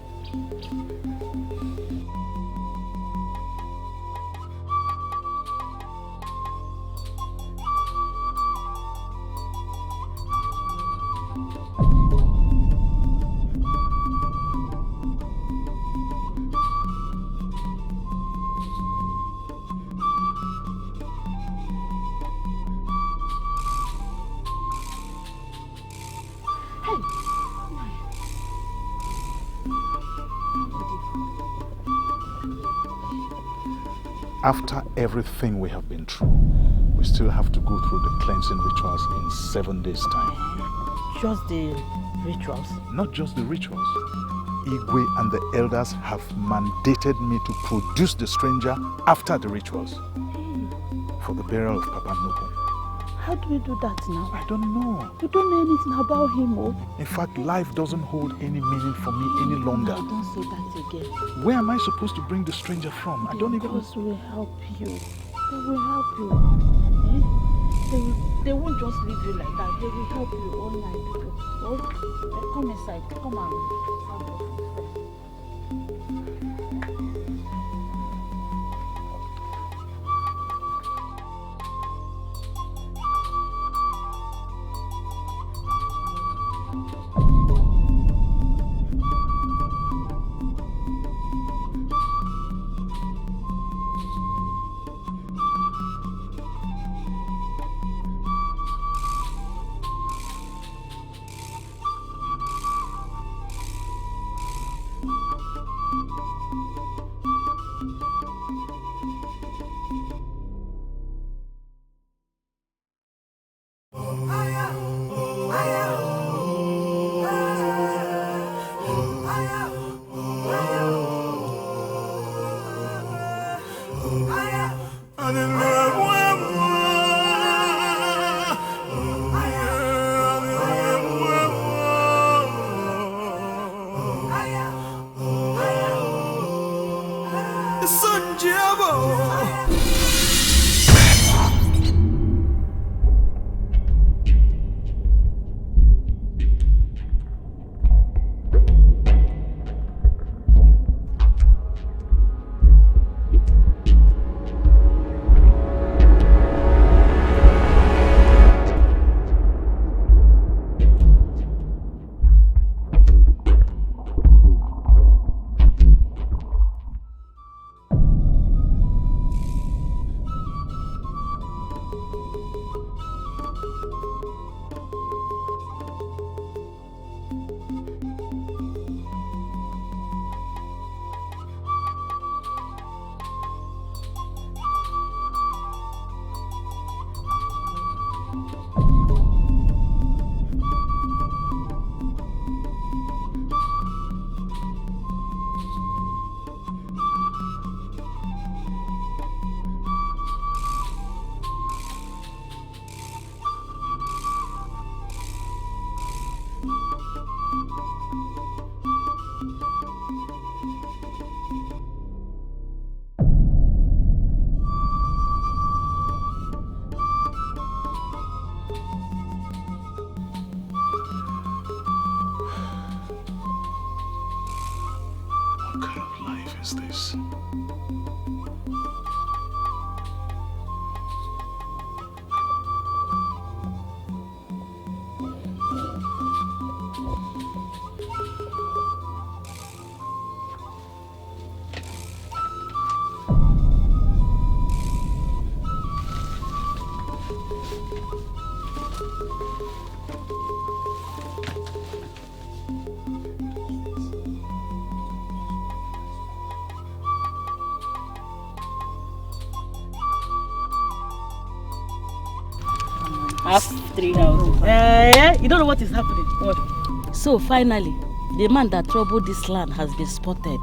After everything we have been through, we still have to go through the cleansing rituals in 7 days' time. Just the rituals? Not just the rituals. Igwe and the elders have mandated me to produce the stranger after the rituals for the burial of Papa Nuku. How do we do that now? I don't know. We don't know anything about him, oh. In fact, life doesn't hold any meaning for me any longer. No, don't say that again. Where am I supposed to bring the stranger from? I don't even... Because will help you. They will help you. Eh? They won't just leave you like that. They will help you all night. Oh, come inside. Come on. is this? Half 3,000. You don't know what is happening. What? So finally, the man that troubled this land has been spotted.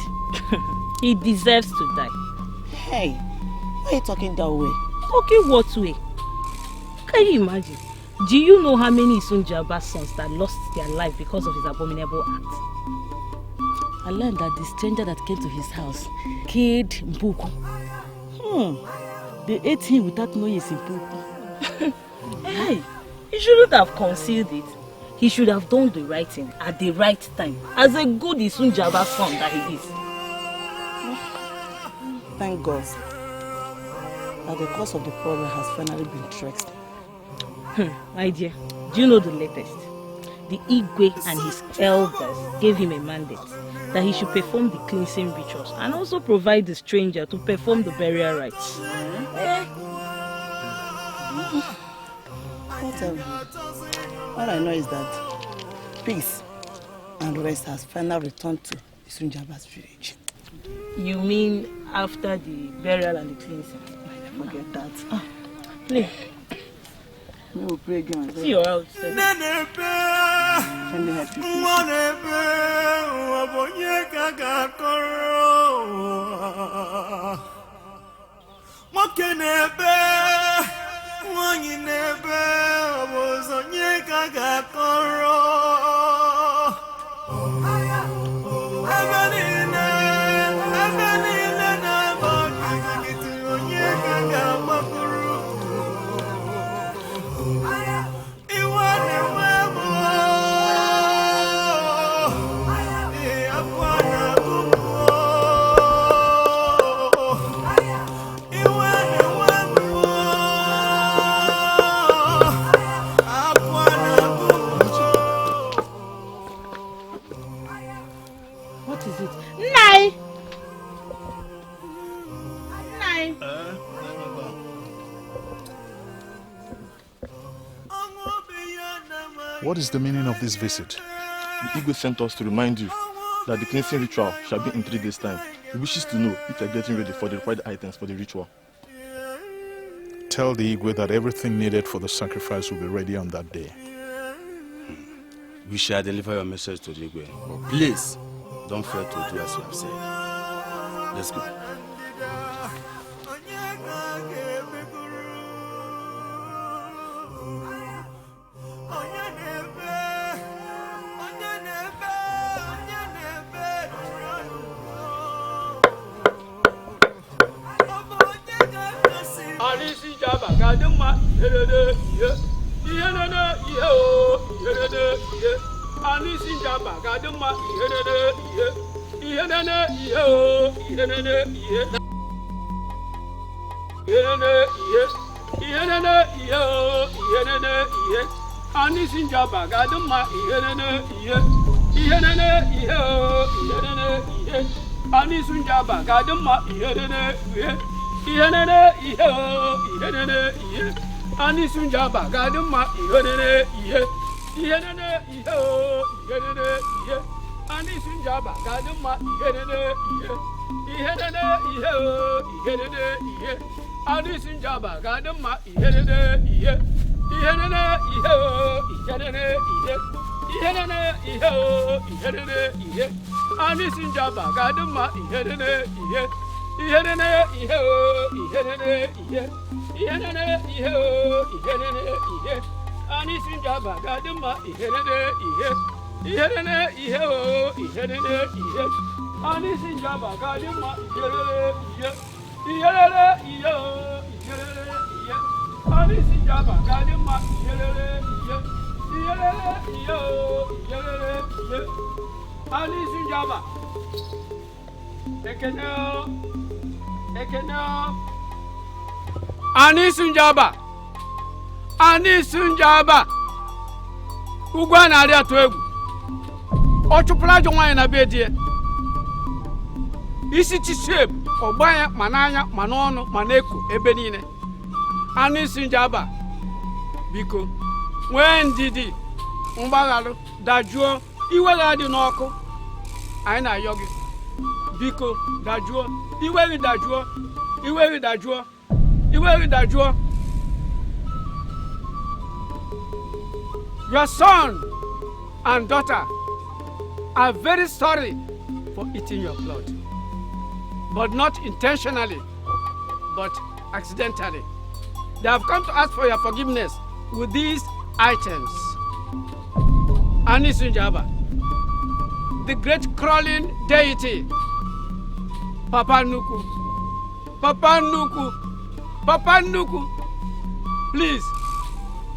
He deserves to die. Hey, why are you talking that way? Talking what way? Can you imagine? Do you know how many Isunjaba sons that lost their life because of his abominable act? I learned that the stranger that came to his house killed Mpuku. They ate him without knowing it's Mpuku. Hey, he shouldn't have concealed it. He should have done the right thing at the right time, as a good Isunjaba son that he is. Thank God that the cause of the problem has finally been traced. My dear, do you know the latest? The Igwe and his elders gave him a mandate that he should perform the cleansing rituals and also provide the stranger to perform the burial rites. All I know is that peace and rest has finally returned to Isunjaba's village. You mean after the burial and the cleansing? Forget that. Play. We will pray again. See your house. Let me help you. What is it? Nai! Nai! What is the meaning of this visit? The Igwe sent us to remind you that the cleansing ritual shall be in 3 days' time. He wishes to know if you are getting ready for the required items for the ritual. Tell the Igwe that everything needed for the sacrifice will be ready on that day. We shall deliver your message to the Igwe. But please, don't fail to do as you have said. Let's go. Alisi jaba gaduma yere ye yere ye o yere ye Alisi jaba gaduma yere ye yere ye o yere ye yere ye o yere ye Alisi jaba gaduma yere ye yere ye o yere ye Alisi jaba gaduma yere ye Ihenene ihe ihenene ihe ani sunjaba gaduma ihenene ihe ihenene ihe ihenene ihe ani sunjaba gaduma ihenene ihe ihenene ihe ihenene ihe ani sunjaba gaduma ihenene ihe ihenene ihe ihenene ihe ihenene ihe ihenene ihe ani sunjaba gaduma ihenene ihe Ihenene ihe o ihenene ihe ihenene ihe o ihenene ihe ani sinjaba gaduma ihenene ihe ihenene ihe o ihenene ihe ani sinjaba gaduma ihenene ihe ihenene ihe o ihenene ihe ani sinjaba gaduma ihenene ihe ihenene ihe o ihenene ihe ani sinjaba Ekene Ani Sunjaba Ugwa na ari atụ egwu ọ chụpụrụ ajọ nwaanyị na be die isi chiseb ọgbanya ma n'anya ma n'ọnụ ma n'eko ebe niile Ani Sunjaba biko nwee ndidi mgbagharụ dajuo iwe ga-adị n'ọkụ anyị na-ayọ gị biko dajuo iwe dajuo Your son and daughter are very sorry for eating your blood, but not intentionally, but accidentally. They have come to ask for your forgiveness with these items. Ani Sunjaba, the great crawling deity, Papa Nuku, please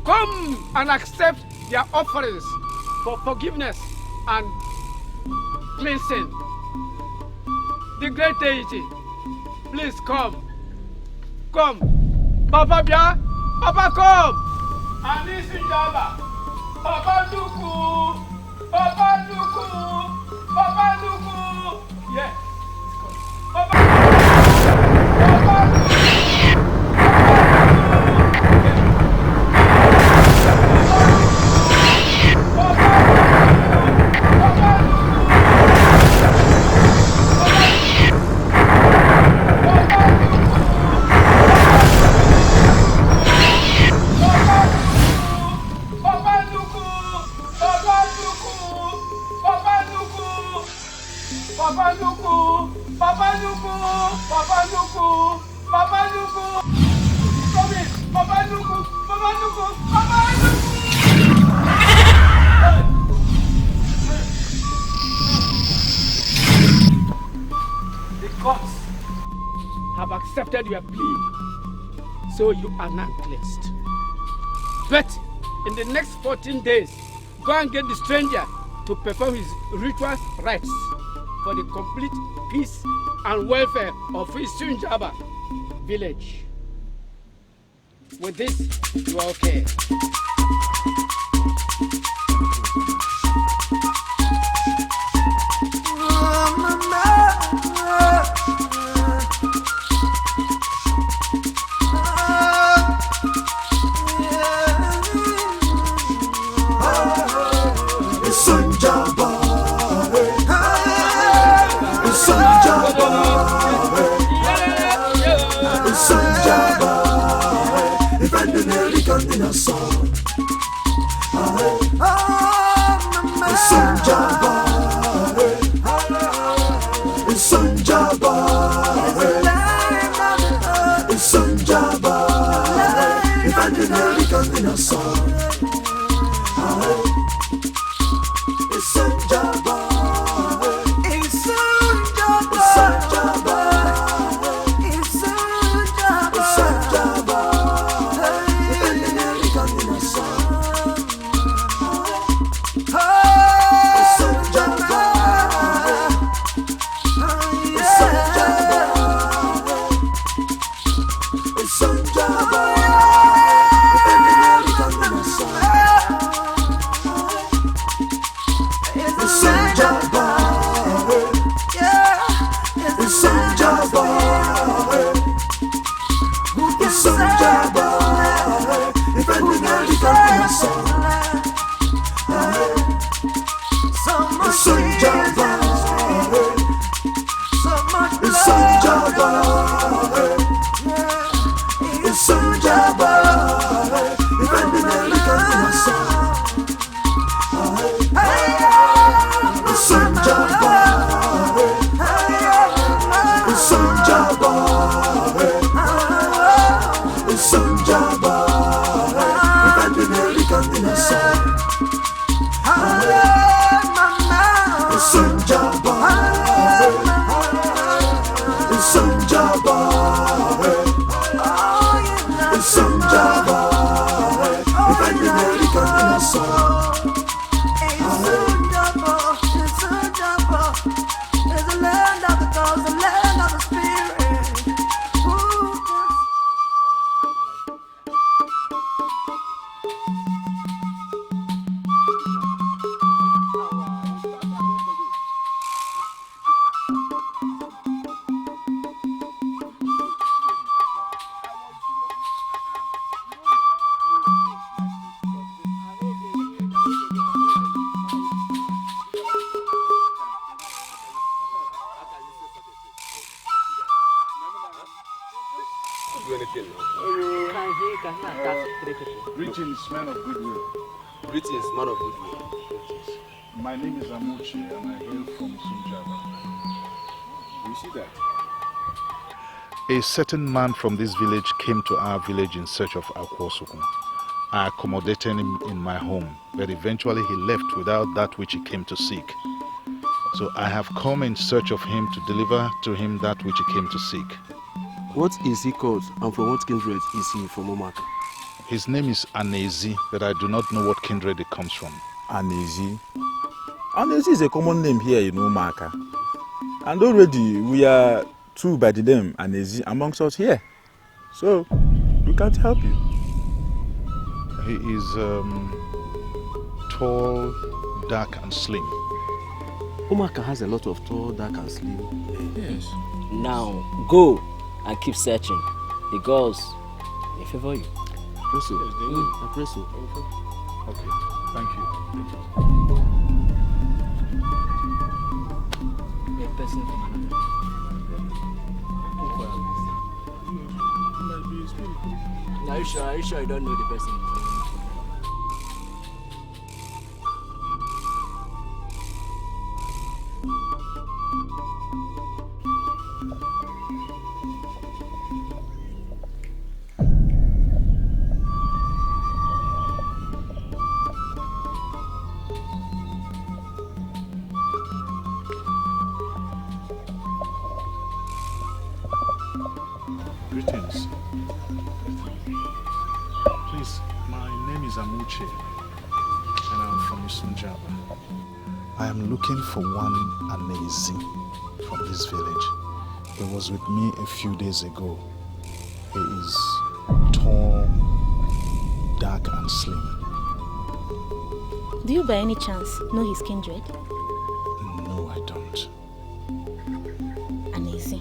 come and accept their offerings for forgiveness and cleansing. The great deity, please come. Papa Bia, Papa come. Ani Sunjaba, Papa Nuku, yeah. The courts have accepted your plea, so you are not cleansed. But in the next 14 days, go and get the stranger to perform his ritual rites for the complete peace and welfare of his Sunjaba village. With this, you are okay. come in a song. It's Sanjaba. It's Sanjaba. It's Sanjaba. It's Sanjaba. It's Sanjaba. Hey, come in a song. It's Sanjaba. It's Sanjaba. It's Sanjaba. Greetings, man of goodwill. Greetings, man of goodwill. My name is Amuchi and I hail from Sunjaba. You see that? A certain man from this village came to our village in search of Akwosukun. I accommodated him in my home, but eventually he left without that which he came to seek. So I have come in search of him to deliver to him that which he came to seek. What is he called and from what kindred is he from Omaka? His name is Anezi, but I do not know what kindred it comes from. Anezi? Anezi is a common name here in Omaka. And already we are two by the name Anezi amongst us here. So, we can't help you. He is tall, dark and slim. Omaka has a lot of tall, dark and slim. Yes. Now, go and keep searching. The gods, they favor you. Press it. Yes, I press it. Okay, thank you. A person from another. Are you sure you don't know the person? Greetings. Please, my name is Amuchi and I'm from Sunjaba. I am looking for one Anezi from this village. He was with me a few days ago. He is tall, dark and slim. Do you by any chance know his kindred? No, I don't. Anezi.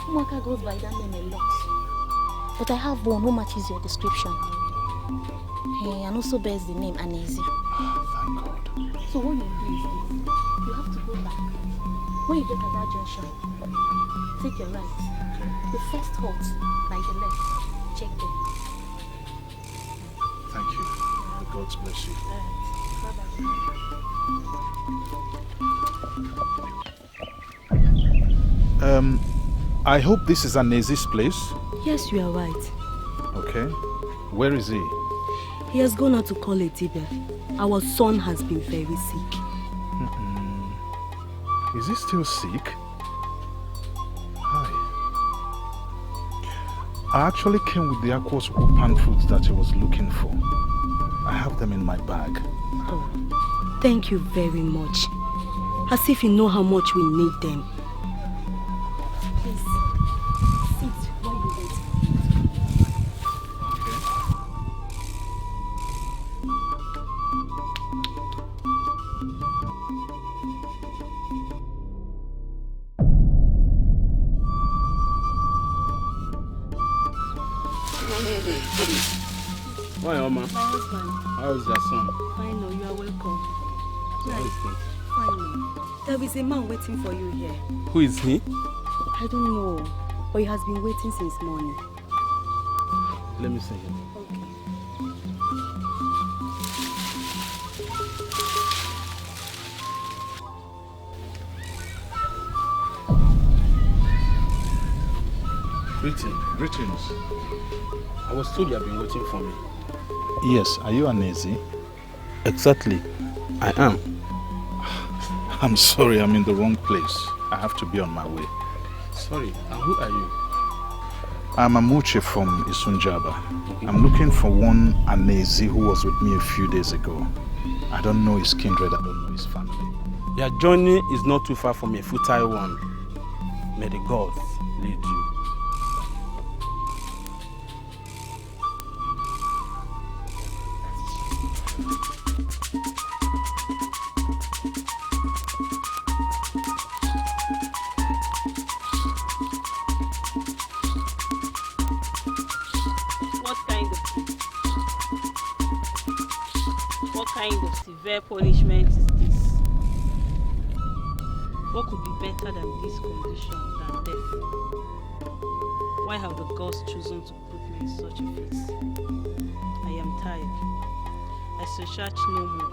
Umaka goes by that name a lot. But I have one who matches your description. And also bears the name Anezi. Thank God. So what you do is this. You have to go back. When you get at that junction, take your right. The first halt by the left. Check there. Thank you. The gods bless you. Bye-bye. I hope this is Anezi's place. Yes, you are right. Okay. Where is he? He has gone out to call a dibber. Our son has been very sick. Is he still sick? Hi. I actually came with the aquos pan fruits that he was looking for. I have them in my bag. Oh, thank you very much. As if you know how much we need them. Please, sit while you wait. Why, Oma? My husband. How is your son? Fine, no, you are welcome. How is he? Fine, no. There is a man waiting for you here. Who is he? I don't know, but he has been waiting since morning. Let me see him. Okay. Greetings. I was told you have been waiting for me. Yes, are you Anezi? Exactly. I am. I'm sorry, I'm in the wrong place. I have to be on my way. Sorry, and who are you? I'm Amuche from Isunjaba. I'm looking for one Anezi who was with me a few days ago. I don't know his kindred, I don't know his family. Your journey is not too far from a futile one. May the gods lead you. What kind of severe punishment is this? What could be better than this condition than death? Why have the gods chosen to put me in such a fix? I am tired. I shall search no more.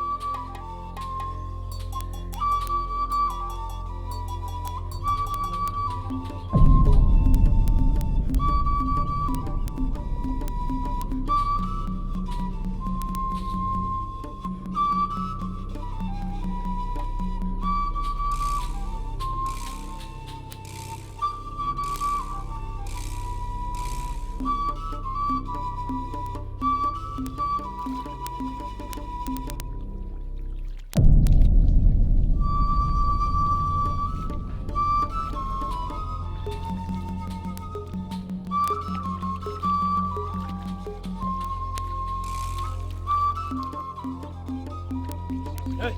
Hey!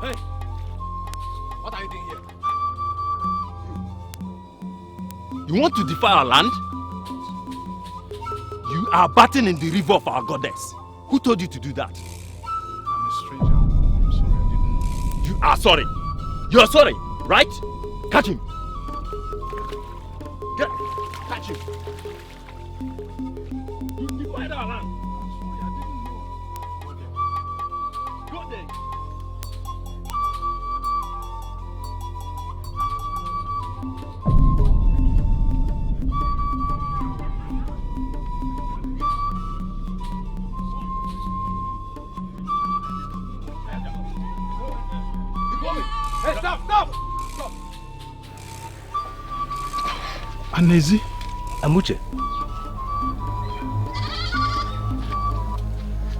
Hey! What are you doing here? You want to defy our land? You are bathing in the river of our goddess. Who told you to do that? I'm a stranger. I'm sorry, I didn't... You are sorry. You are sorry, right? Catch him. Catch him. You defied our land. Go there. Hey, stop! Stop! Stop! Anezi? Amuche.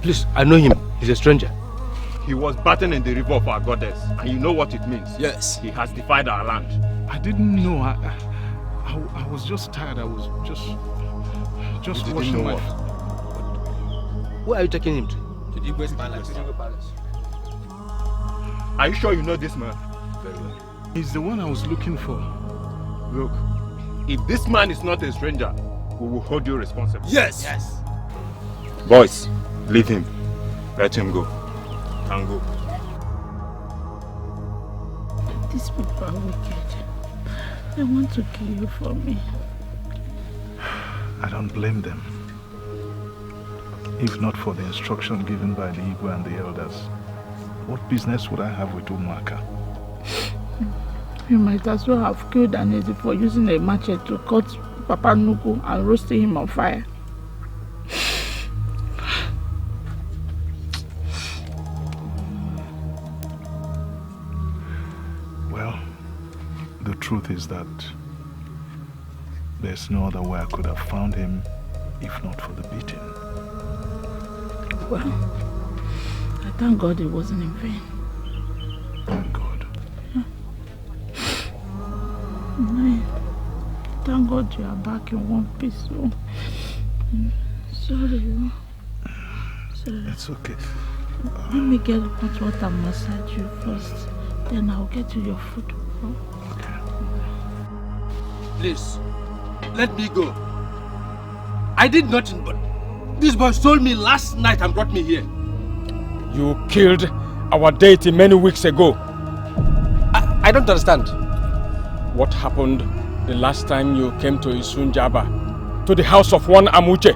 Please, I know him. He's a stranger. He was bathing in the river of our goddess, and you know what it means. Yes. He has defied our land. I didn't know. I was just tired. I was just watching my... Where are you taking him to? To the Igwe's palace. Are you sure you know this man? Very well. He's the one I was looking for. Look, if this man is not a stranger, we will hold you responsible. Yes! Yes. Boys, leave him. Let him go. Can go. These people are wicked. They want to kill you for me. I don't blame them. If not for the instruction given by the Igwe and the elders, what business would I have with Umaka? You might as well have killed Anezi for using a machete to cut Papa Nuku and roasting him on fire. Well, the truth is that there's no other way I could have found him if not for the beating. Well, I thank God it wasn't in vain. Thank God. Thank God you are back in one piece. So, sorry. Sorry. It's okay. Let me get hot water and massage you first. Then I'll get you your food. Okay. Please, let me go. I did nothing but this boy stole me last night and brought me here. You killed our deity many weeks ago. I don't understand. What happened the last time you came to Isunjaba, to the house of one Amuche?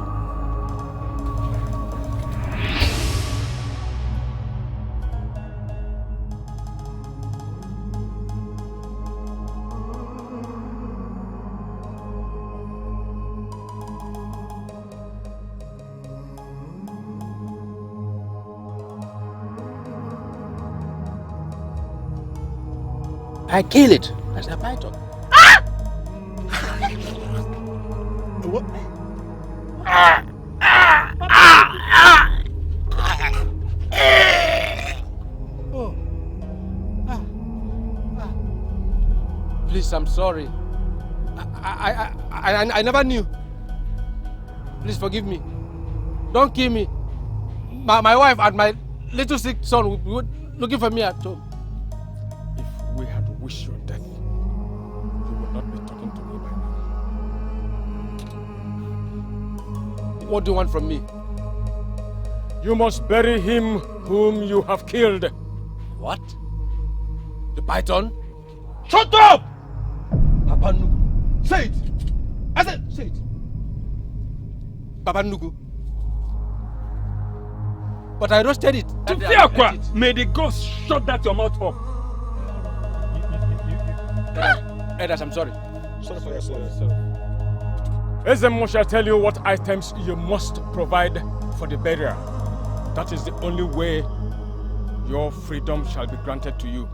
I kill it as a python. What? Please, I'm sorry. I never knew. Please forgive me. Don't kill me. My wife and my little sick son will be looking for me at home. If we had wished your death, you would not be talking to me by now. What do you want from me? You must bury him whom you have killed. What? The python? Shut up! Papa Nuku, say it! I said, say it! Papa Nuku. But I roasted it. May the ghost shut that your mouth up. Elders, I'm sorry. Sorry for yourself. Ezemo shall tell you what items you must provide for the burial. That is the only way your freedom shall be granted to you.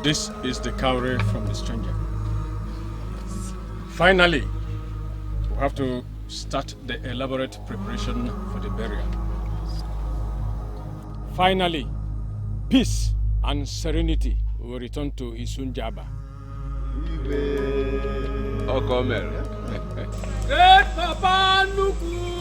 This is the cowrie from the stranger. Finally, we have to start the elaborate preparation for the burial. Finally, peace and serenity will return to Isunjaba. Okomer. Great Papa Nuku!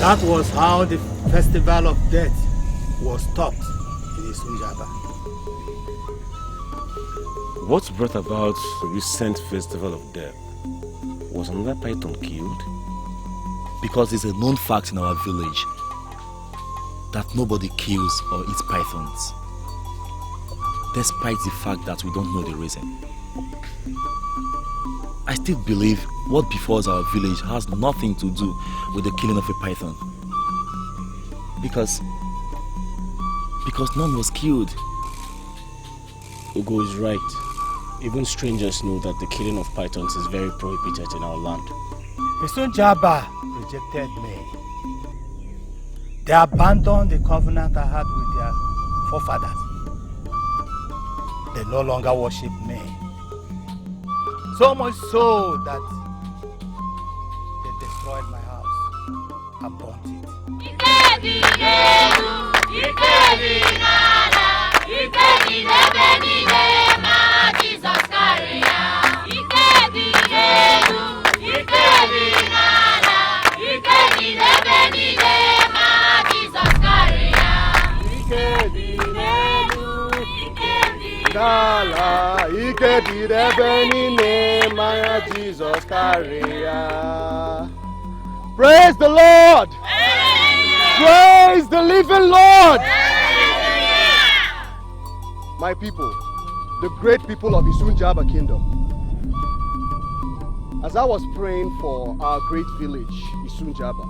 That was how the festival of death was stopped in Isunjaba. What brought about the recent festival of death? Was another python killed? Because it's a known fact in our village that nobody kills or eats pythons, despite the fact that we don't know the reason. I still believe what befalls our village has nothing to do with the killing of a python. Because none was killed. Ugo is right. Even strangers know that the killing of pythons is very prohibited in our land. Isunjaba rejected me. They abandoned the covenant I had with their forefathers. They no longer worship me. So much so that they destroyed my house and burnt it. Jesus carrier. Praise the Lord. Praise the living Lord. My people, the great people of Isunjaba Kingdom. As I was praying for our great village, Isunjaba,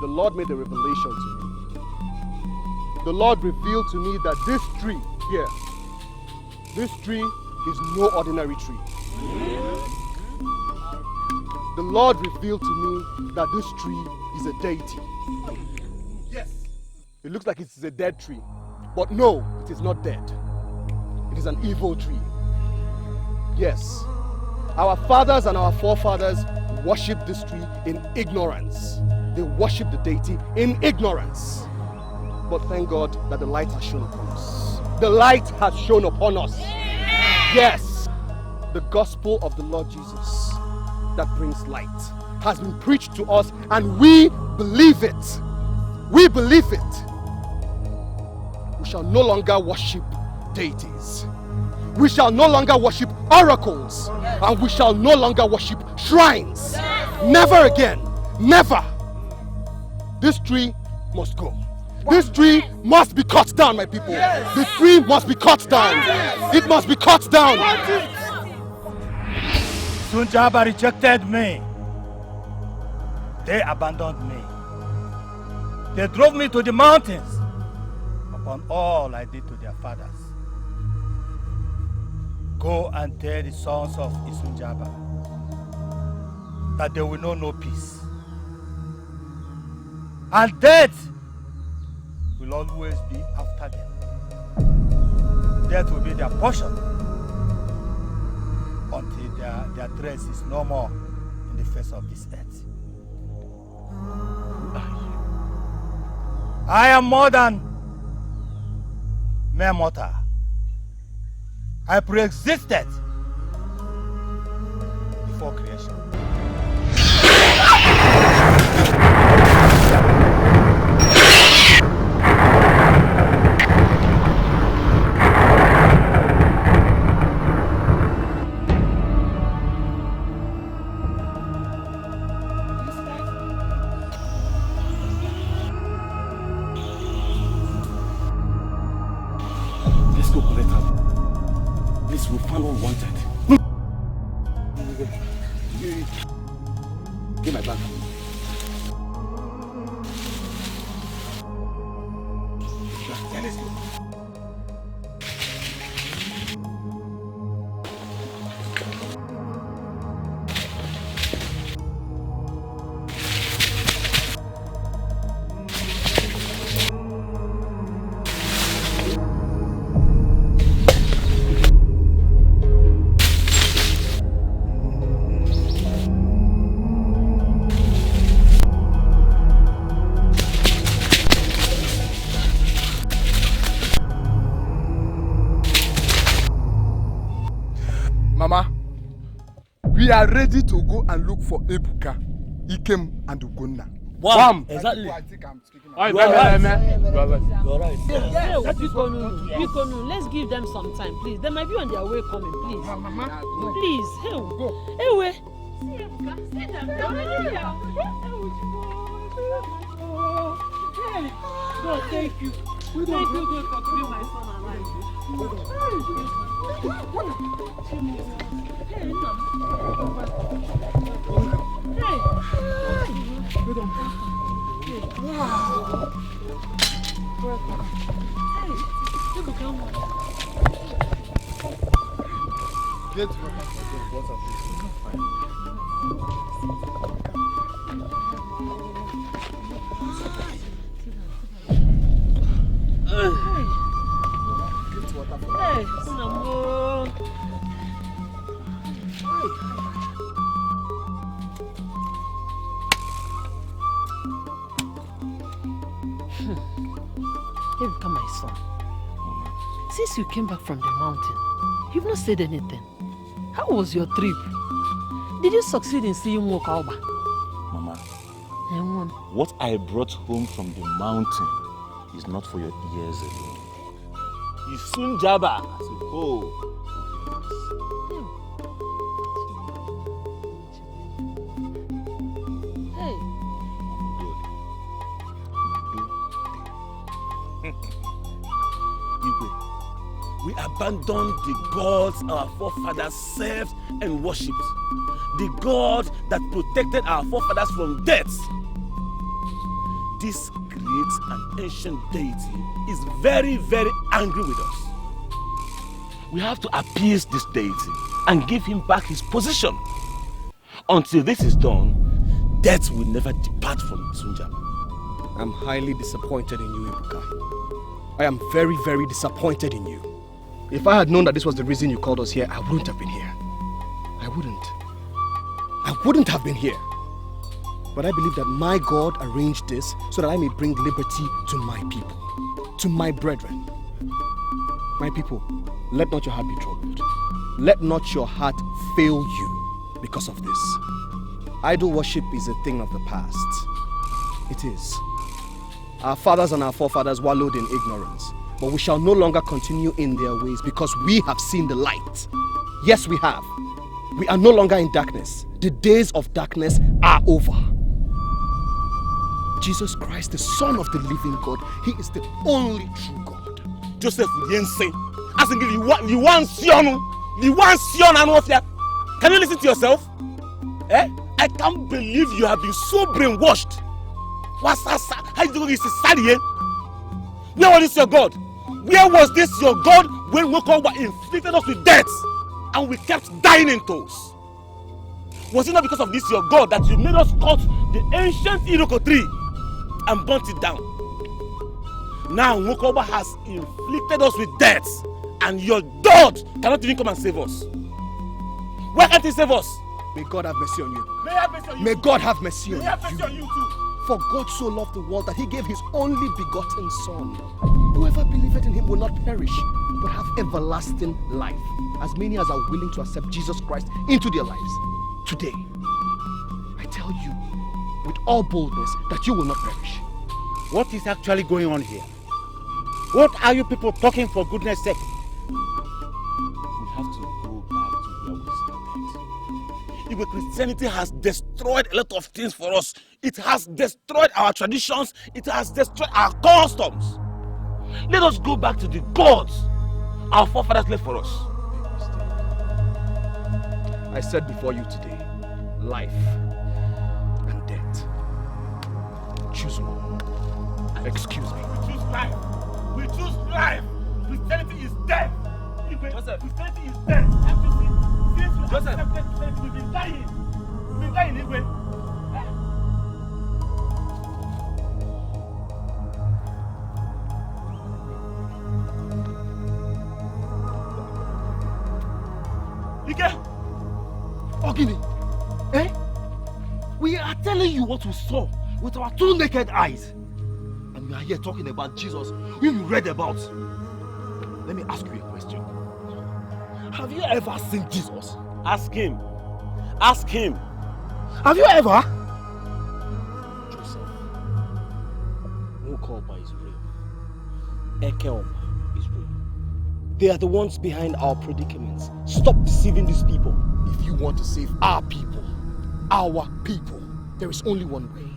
the Lord made a revelation to me. The Lord revealed to me that this tree here, this tree is no ordinary tree. The Lord revealed to me that this tree is a deity. Yes. It looks like it's a dead tree. But no, it is not dead. It is an evil tree. Yes. Our fathers and our forefathers worshipped this tree in ignorance. They worshipped the deity in ignorance. But thank God that the light has shone upon us. The light has shone upon us. Yes. The gospel of the Lord Jesus that brings light has been preached to us, and we believe it. We believe it. We shall no longer worship deities. We shall no longer worship oracles, and we shall no longer worship shrines. Never again. Never. This tree must go. This tree must be cut down, my people. The tree must be cut down. It must be cut down. Isunjaba rejected me. They abandoned me. They drove me to the mountains upon all I did to their fathers. Go and tell the sons of Isunjaba that they will know no peace. And death will always be after them. Death will be their portion until their trace is no more in the face of this earth. I am more than mere mortal. I pre-existed before creation. Let's go collect her. Please, we'll find unwanted. Give my bag. Yeah, let's go. Mama, we are ready to go and look for Ebuka, Ikem, and Ugonna. Wham! Exactly. Oi, You are right. You are right. You are right. Yeah, Bikonu, let's give them some time, please. They might be on their way coming, please. Please, hey, wait. God, thank you. Thank you, God, for keeping my son alive. Ebuka, my son. Since you came back from the mountain, you've not said anything. How was your trip? Did you succeed in seeing Mokalba? Mama, what I brought home from the mountain is not for your ears alone. Isunjaba as a whole. We abandoned the gods our forefathers served and worshipped. The God that protected our forefathers from death. This great and ancient deity is very, very angry with us. We have to appease this deity and give him back his position. Until this is done, death will never depart from Sunjaba. I'm highly disappointed in you, Ebuka. I am very, very disappointed in you. If I had known that this was the reason you called us here, I wouldn't have been here. I wouldn't have been here. But I believe that my God arranged this so that I may bring liberty to my people, to my brethren. My people, let not your heart be troubled. Let not your heart fail you because of this. Idol worship is a thing of the past. It is. Our fathers and our forefathers wallowed in ignorance, but we shall no longer continue in their ways because we have seen the light. Yes, we have. We are no longer in darkness. The days of darkness are over. Jesus Christ, the Son of the living God, He is the only true God. Joseph Yense, asking you want Sion, Can you listen to yourself? I can't believe you have been so brainwashed. Where was this your God? Where was this your God when Mokowa inflicted us with death and we kept dying in toes? Was it not because of this your God that you made us cut the ancient Iroko tree and burnt it down? Now Mokowa has inflicted us with death and your God cannot even come and save us. Why can't He save us? May God have mercy on you. May I have mercy on you? May God have mercy on May I have mercy on you too? For God so loved the world that He gave His only begotten Son. Whoever believeth in Him will not perish, but have everlasting life. As many as are willing to accept Jesus Christ into their lives. Today, I tell you with all boldness that you will not perish. What is actually going on here? What are you people talking for goodness sake? We have to go back to where we started. If Christianity has destroyed a lot of things for us, it has destroyed our traditions, it has destroyed our customs. Let us go back to the gods our forefathers left for us. I said before you today, life and death. Choose one. Excuse me. We choose life. We choose life. Christianity is dead. Joseph. Christianity is dead. Since we accepted Christianity, we've been dying. We've been dying anyway. Ike! Ogini, we are telling you what we saw with our two naked eyes. And we are here talking about Jesus, who we read about. Let me ask you a question. Have you ever seen Jesus? Ask him. Ask him. Have you ever? Joseph, Mukoba is real. Ekeoma is real. They are the ones behind our predicaments. Stop deceiving these people. If you want to save our people, there is only one way.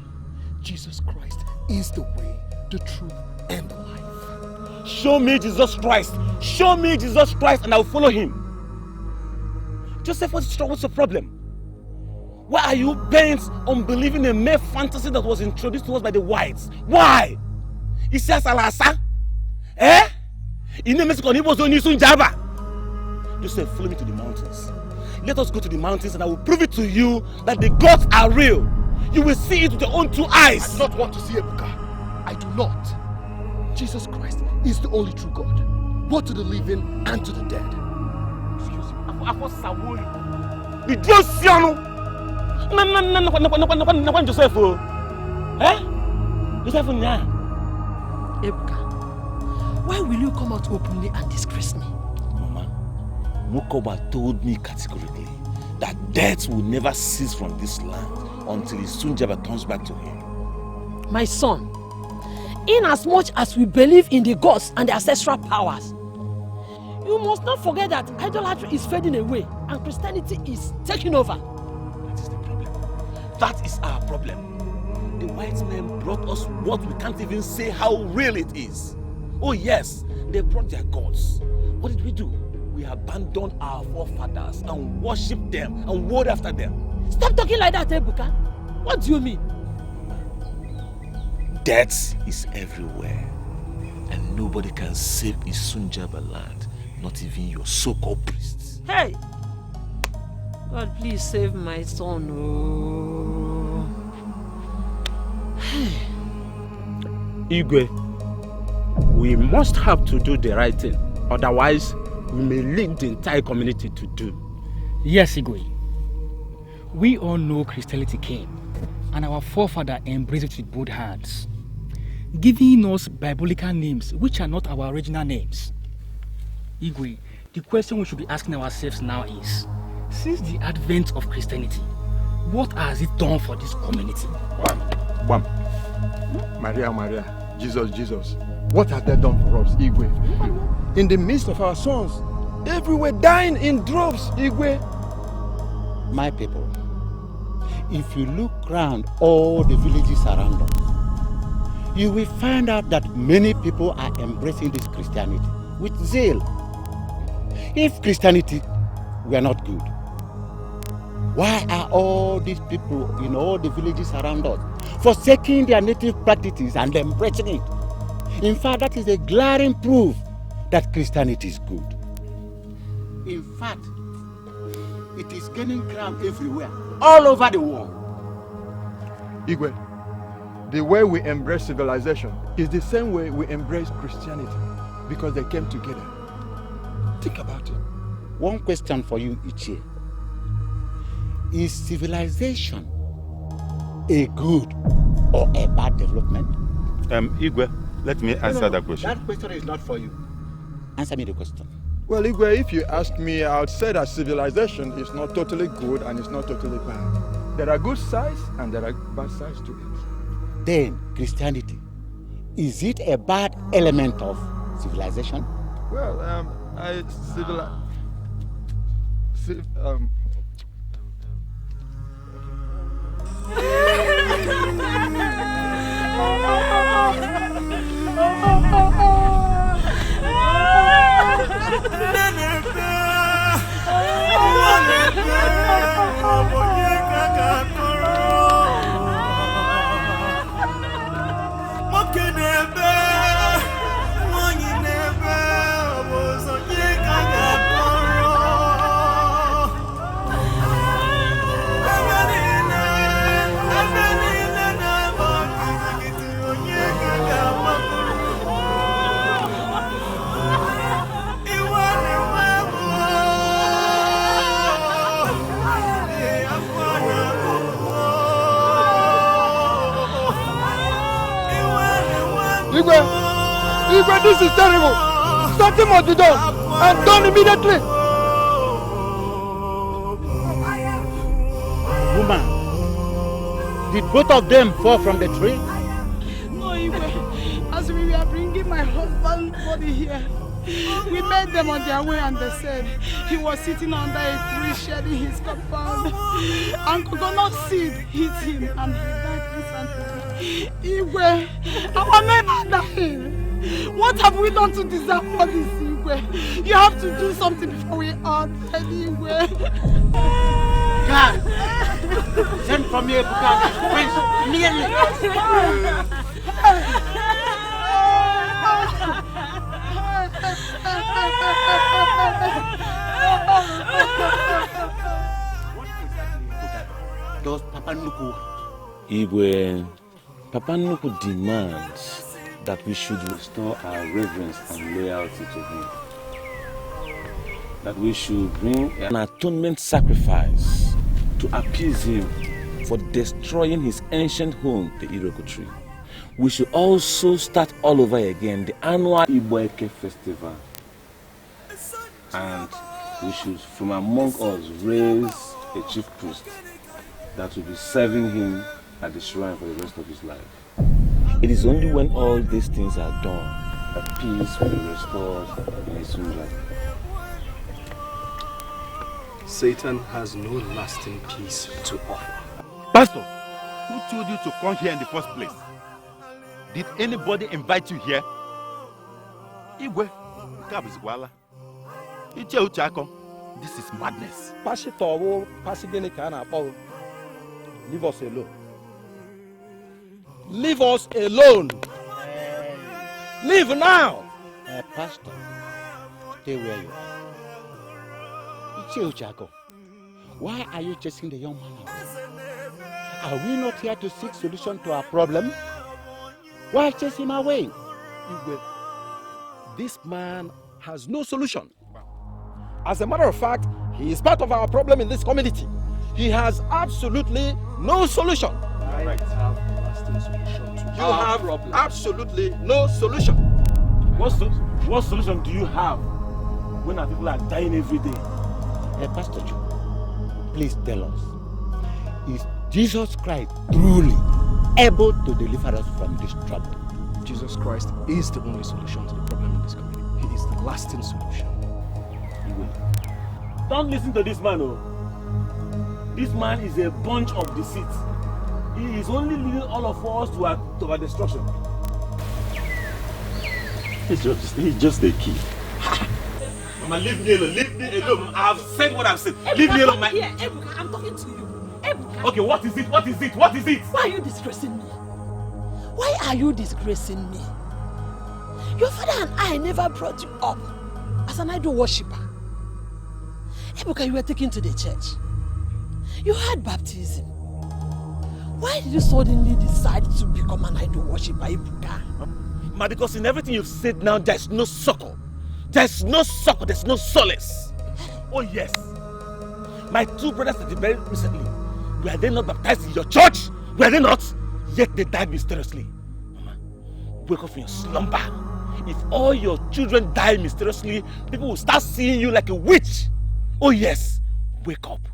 Jesus Christ is the way, the truth, and the life. Show me Jesus Christ. Show me Jesus Christ and I'll follow him. Joseph, what's the problem? Why are you bent on believing a mere fantasy that was introduced to us by the whites? Why? Isa Salasa? Eh? Joseph, follow me to the mountains. Let us go to the mountains and I will prove it to you that the gods are real. You will see it with your own two eyes. I do not want to see Ebuka. I do not. Jesus Christ is the only true God, both to the living and to the dead. Excuse me. The Josiano. No, Joseph. Eh? Joseph, Ebuka, why will you come out openly and disgrace me? Mama, Mukoba told me categorically that death will never cease from this land until Isunjaba turns back to him. My son, inasmuch as we believe in the gods and the ancestral powers, you must not forget that idolatry is fading away and Christianity is taking over. That is the problem. That is our problem. The white men brought us what we can't even say how real it is. Oh yes, they brought their gods. What did we do? We abandoned our forefathers and worshipped them and warred after them. Stop talking like that, Ebuka. What do you mean? Death is everywhere. And nobody can save Isunjaba land. Not even your so-called priests. Hey! God, please save my son. Oh. Igwe, we must have to do the right thing. Otherwise, we may lead the entire community to doom. Yes, Igwe. We all know Christianity came, and our forefather embraced it with both hands, giving us biblical names which are not our original names. Igwe, the question we should be asking ourselves now is, since the advent of Christianity, what has it done for this community? Bam. Maria, Jesus. What has that done for us, Igwe? In the midst of our sons, everywhere dying in droves, Igwe. My people, if you look around all the villages around us, you will find out that many people are embracing this Christianity with zeal. If Christianity were not good, why are all these people in all the villages around us forsaking their native practices and embracing it? In fact, that is a glaring proof that Christianity is good. In fact, it is gaining ground everywhere, all over the world. Igwe, the way we embrace civilization is the same way we embrace Christianity, because they came together. Think about it. One question for you, Ichie. Is civilization a good or a bad development? Igwe, let me answer that question. That question is not for you. Answer me the question. Well, Igwe, if you ask me, I would say that civilization is not totally good and it's not totally bad. There are good sides and there are bad sides to it. Then, Christianity, is it a bad element of civilization? Well, Igwe, this is terrible. Something must be done, and done immediately. Woman, did both of them fall from the tree? No, Igwe. my husband's body here. We met them on their way and they said he was sitting under a tree shedding his compound. And coconut seed hit him and he died instantly. Igwe, our neighbor died. What have we done to deserve all this, Igwe? You have to do something before we are dead, Igwe. God, send for me a book immediately. Does Papa Nuku? Igwe, Papa Nuku demands that we should restore our reverence and loyalty to him. That we should bring an atonement sacrifice to appease him for destroying his ancient home, the Iroko tree. We should also start all over again the annual Igboeke festival. And we should, from among us, raise a chief priest that will be serving him at the shrine for the rest of his life. It is only when all these things are done that peace will be restored in Isunja. Satan has no lasting peace to offer. Pastor, who told you to come here in the first place? Did anybody invite you here? Igwe, this is madness. Leave us alone. Leave us alone. Leave now. Pastor, stay where you are. Why are you chasing the young man away? Are we not here to seek solution to our problem? Why chase him away? This man has no solution. As a matter of fact, he is part of our problem in this community. He has absolutely no solution. Right. Have a lasting solution to you have problem. Absolutely no solution. What solution do you have when our people are dying every day? Pastor Joe, please tell us, is Jesus Christ truly able to deliver us from this trouble? Jesus Christ is the only solution to the problem in this community. He is the lasting solution. Don't listen to this man, oh. This man is a bunch of deceit. He is only leading all of us to our destruction. He's just a kid. Mama, leave me alone. Leave me alone. I have said what I've said. Leave me alone. Here, Ebuka, I'm talking to you. Ebuka. Okay, what is it? What is it? What is it? Why are you disgracing me? Why are you disgracing me? Your father and I never brought you up as an idol worshipper. Ebuka, you were taken to the church. You had baptism. Why did you suddenly decide to become an idol worshipper, Ebuka? Ma, because in everything you've said now, there's no succor. There's no succor, there's no solace. Oh yes. My two brothers that you buried recently, were they not baptized in your church? Were they not? Yet they died mysteriously. Mama, wake up from your slumber. If all your children die mysteriously, people will start seeing you like a witch. Oh yes, wake up.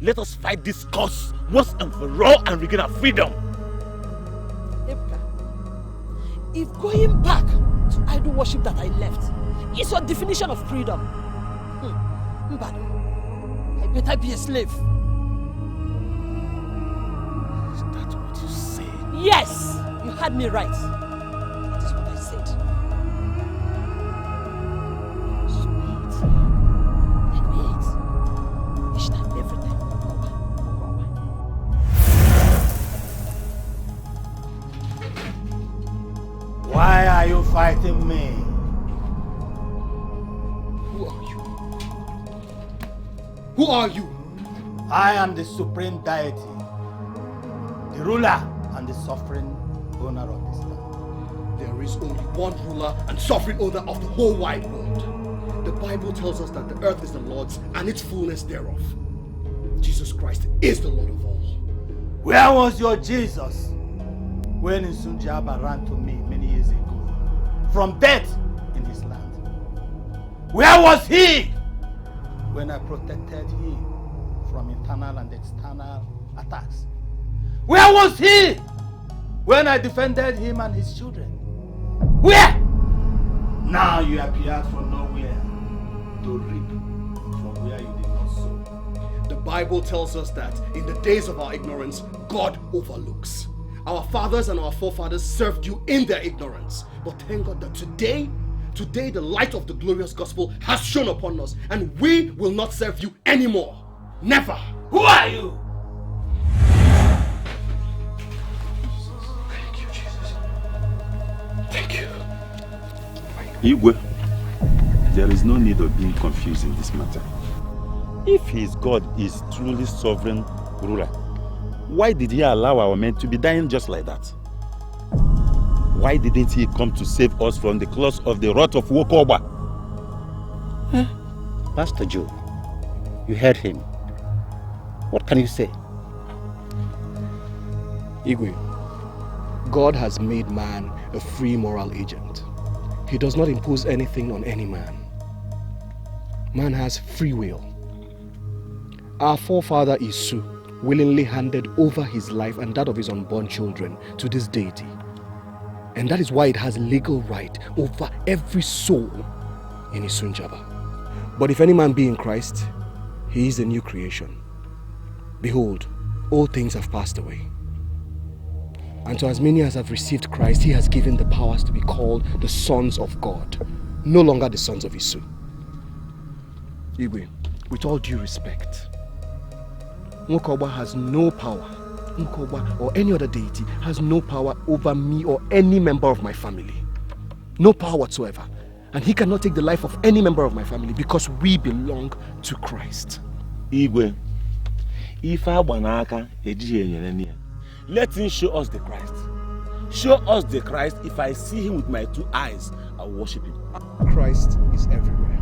Let us fight this cause once and for all and regain our freedom. Ebuka, if going back to idol worship that I left is your definition of freedom, Mbado, I better be a slave. Is that what you said? Yes, you had me right. That is what I said. Sweet. Let me eat. Each time, every time. Why are you fighting me? Who are you? Who are you? I am the supreme deity, the ruler and the sovereign owner of this land. There is only one ruler and sovereign owner of the whole wide world. The Bible tells us that the earth is the Lord's and its fullness thereof. Jesus Christ is the Lord of all. Where was your Jesus when Nsunjaba ran to me many years ago from death in his land? Where was he when I protected him from internal and external attacks? Where was he when I defended him and his children? Where? Now you appeared from nowhere to reap from where you did not sow. The Bible tells us that in the days of our ignorance, God overlooks. Our fathers and our forefathers served you in their ignorance. But thank God that today the light of the glorious gospel has shone upon us, and we will not serve you anymore. Never. Who are you? Thank you, Jesus. Thank you. Igwe, there is no need of being confused in this matter. If his God is truly sovereign ruler, why did he allow our men to be dying just like that? Why didn't he come to save us from the claws of the wrath of Wokoba? Pastor Joe, you heard him. What can you say? Igwe, God has made man a free moral agent. He does not impose anything on any man. Man has free will. Our forefather Isu willingly handed over his life and that of his unborn children to this deity. And that is why it has legal right over every soul in Isunjaba. But if any man be in Christ, he is a new creation. Behold, all things have passed away. And to as many as have received Christ, he has given the powers to be called the sons of God, no longer the sons of Isu. Igwe, with all due respect, Nwokoba has no power. Nwokoba or any other deity has no power over me or any member of my family. No power whatsoever. And he cannot take the life of any member of my family because we belong to Christ. Igwe, if I wanaka let him show us the Christ. Show us the Christ. If I see him with my two eyes, I'll worship him. Christ is everywhere.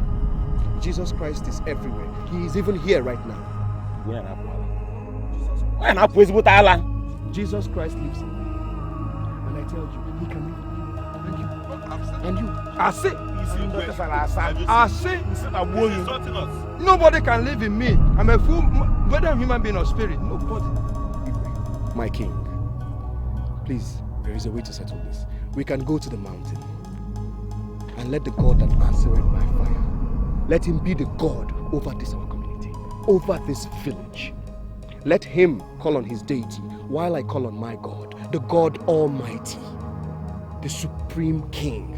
Jesus Christ is everywhere. He is even here right now. Jesus Christ lives in me. And I tell you, he can live in you. And you. I say, nobody can live in me. I'm a fool, whether I'm human being or spirit. Nobody. My king, please, there is a way to settle this. We can go to the mountain and let the God that answereth by fire, let him be the God over this our community, over this village. Let him call on his deity while I call on my God, the God Almighty, the Supreme King.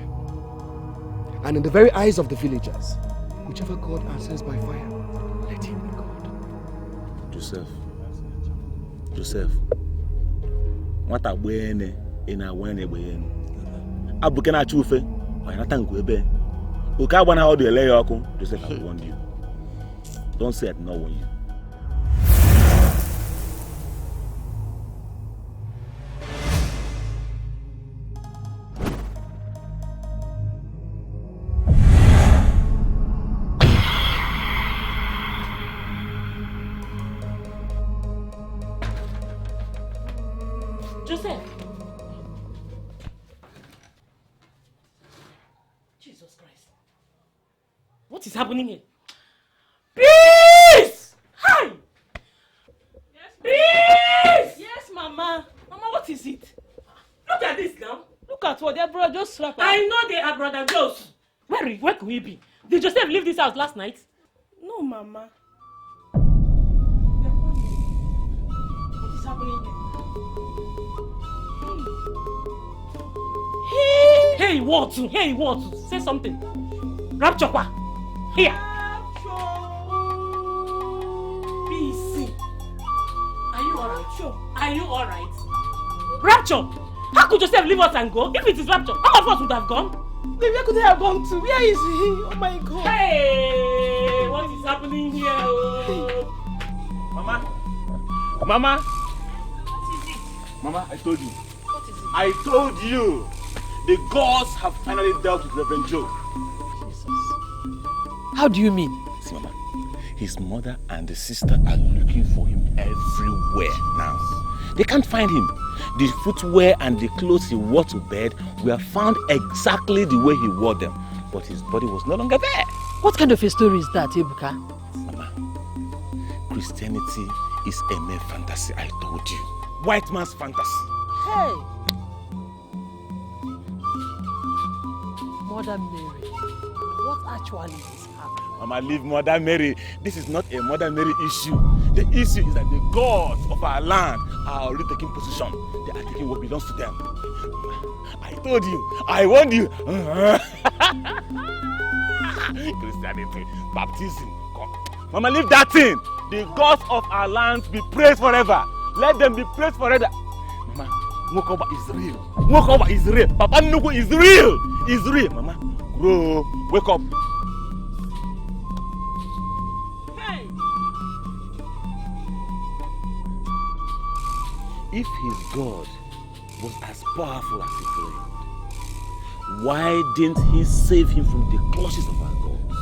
And in the very eyes of the villagers, whichever God answers by fire, let him be God. Joseph. Nwata gbene ina wene gbene. Abuke na chufe, why not tank ebe. Oka gba na how dey lay oku, Joseph I warned you. Don't say it no one you. Joseph! Jesus Christ. What is happening here? Peace! Hi! Yes, peace! Yes, Mama. Mama, what is it? Look at this now. Look at what their brother just slapped. I know they are brother Joes. Where could he be? Did Joseph leave this house last night? No, Mama. What is happening here? Hey, what? Say something. Rapture, here. Peace. Are you alright? Rapture. How could Joseph leave us and go? If it is Rapture, all of us would have gone. Then where could they have gone to? Where is he? Oh my God. Hey, what is happening here? Oh. Mama, I told you. I told you. The gods have finally dealt with Reverend Joe. Jesus. How do you mean? See, Mama, his mother and the sister are looking for him everywhere now. They can't find him. The footwear and the clothes he wore to bed were found exactly the way he wore them. But his body was no longer there. What kind of a story is that, Ebuka? Mama, Christianity is a mere fantasy, I told you. White man's fantasy. Hey! Mother Mary. What actually is happening? Mama, leave Mother Mary. This is not a Mother Mary issue. The issue is that the gods of our land are already taking possession. They are taking what belongs to them. I told you. I warned you. Christianity, baptism. Come. Mama, leave that thing. The gods of our land be praised forever. Let them be praised forever. Mama, Mokoba is real. Mokoba is real. Papa Nuku is real. Is real. Mama, grow. Wake up. Hey! If his God was as powerful as he claimed, why didn't he save him from the clutches of our gods?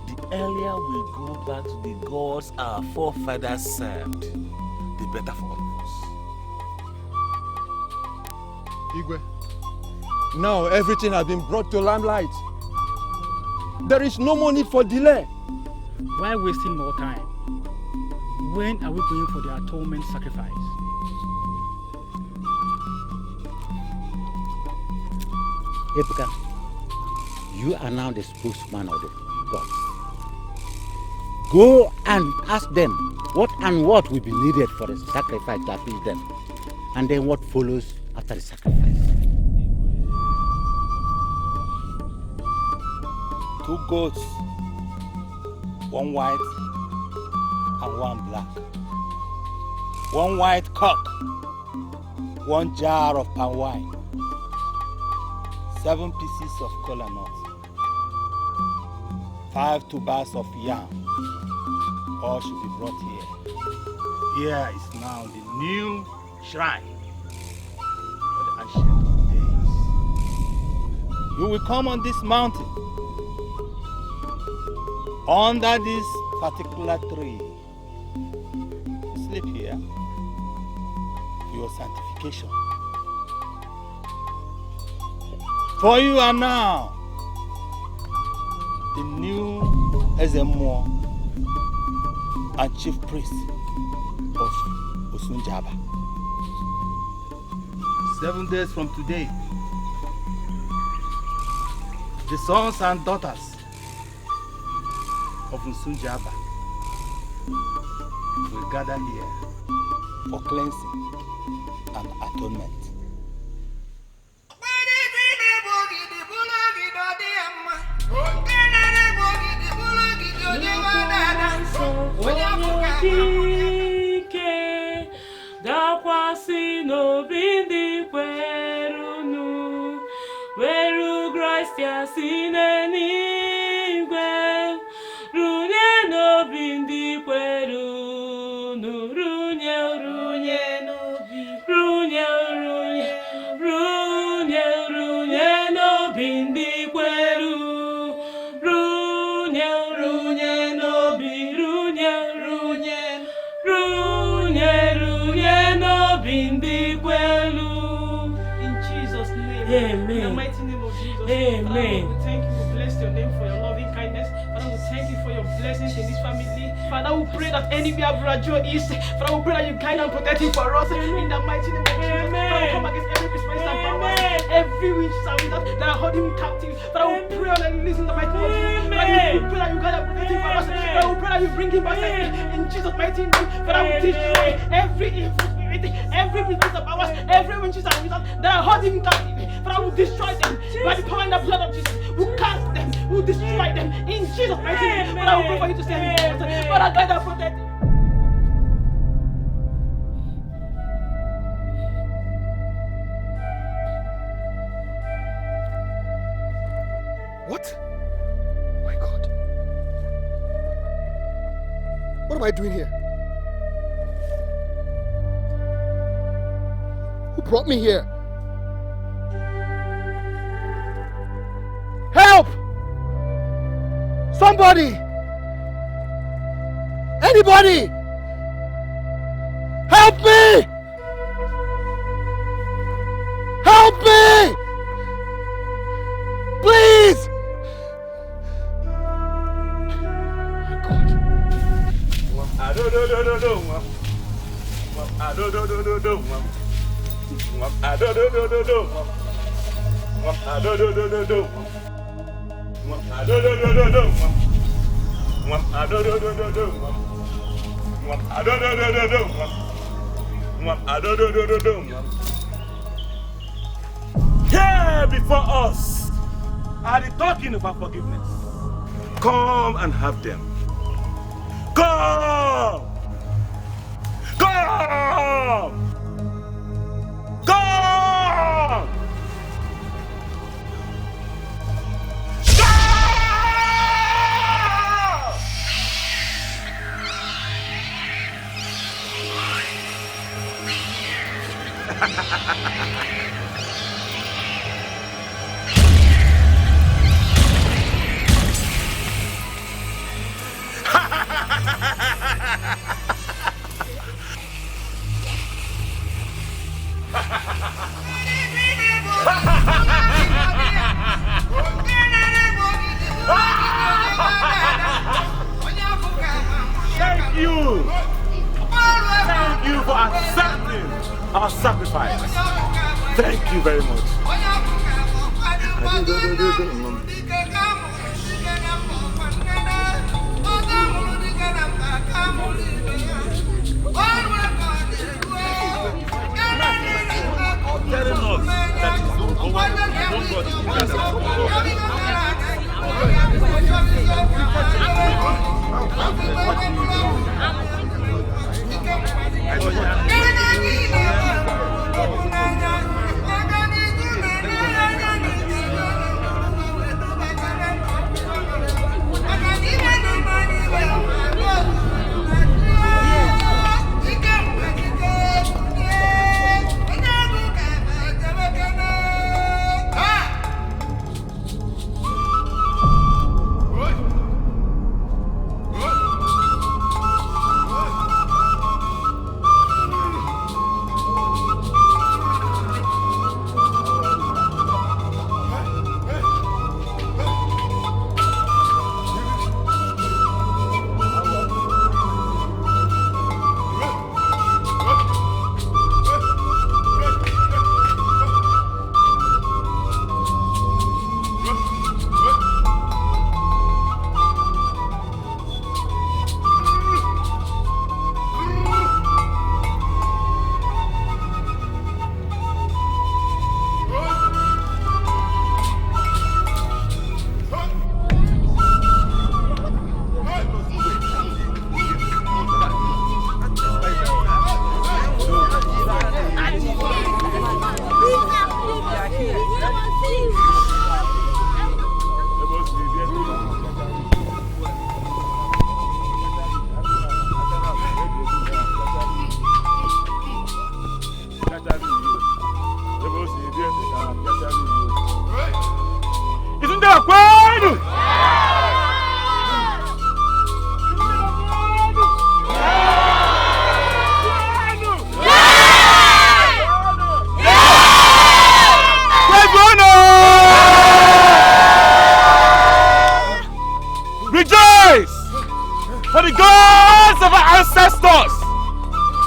The earlier we go back to the gods our forefathers served, the better for all of us. Igwe, now everything has been brought to limelight. There is no more need for delay. Why wasting more time? When are we going for the atonement sacrifice? Ebuka, you are now the spokesman of the gods. Go and ask them what will be needed for the sacrifice to appease them, and then what follows after the sacrifice. 2 goats, 1 white and 1 black. 1 white cock, 1 jar of palm wine, 7 pieces of kola nut, 5 tubers of yam. All should be brought here. Here is now the new shrine for the ancient of days. You will come on this mountain, under this particular tree. Sleep here for your sanctification. For you are now the new Ezemo and chief priest of Osunjaba. 7 days from today, the sons and daughters of Osunjaba will gather here for cleansing and atonement. dakwasị n'obi ndị kwerunu weru Kraịst si n'eluigwe runye n'obi ndị kwerunu runye n'obi runye n'obi ndị kweru runye n'obi in Jesus' name. Amen. In the mighty name of Jesus. Amen. Father, we thank you. We bless your name for your loving kindness. Father, we thank you for your blessings in this family. Father, we pray that anywhere Brajo is, Father, we pray that you guide and protect him for us. In the mighty name of Jesus. Father, we come against every principality and power, every witch that are holding him captive. Father, we pray that you listen in the mighty name of Jesus. Father, we pray that you guide and protect him for us. Father, we pray that you bring him back in Jesus' mighty name. Father, we destroy every evil. Every business of ours, every witches and wizards that are holding him captive, Father, will destroy them by the power and the blood of Jesus. We'll cast them, we'll destroy them in Jesus' mighty name. Father, I will pray for you to stand in the Father, guide and protect them. What? My God. What am I doing here? Who brought me here? Help! Somebody! Anybody! Help me! Help me! Please! Here before us are the token of our forgiveness. Come and have them. Come! Come! Come! Thank you! Thank you for accepting our sacrifice. Thank you very much. Isn't that acuerdo? Rejoice! For the gods of our ancestors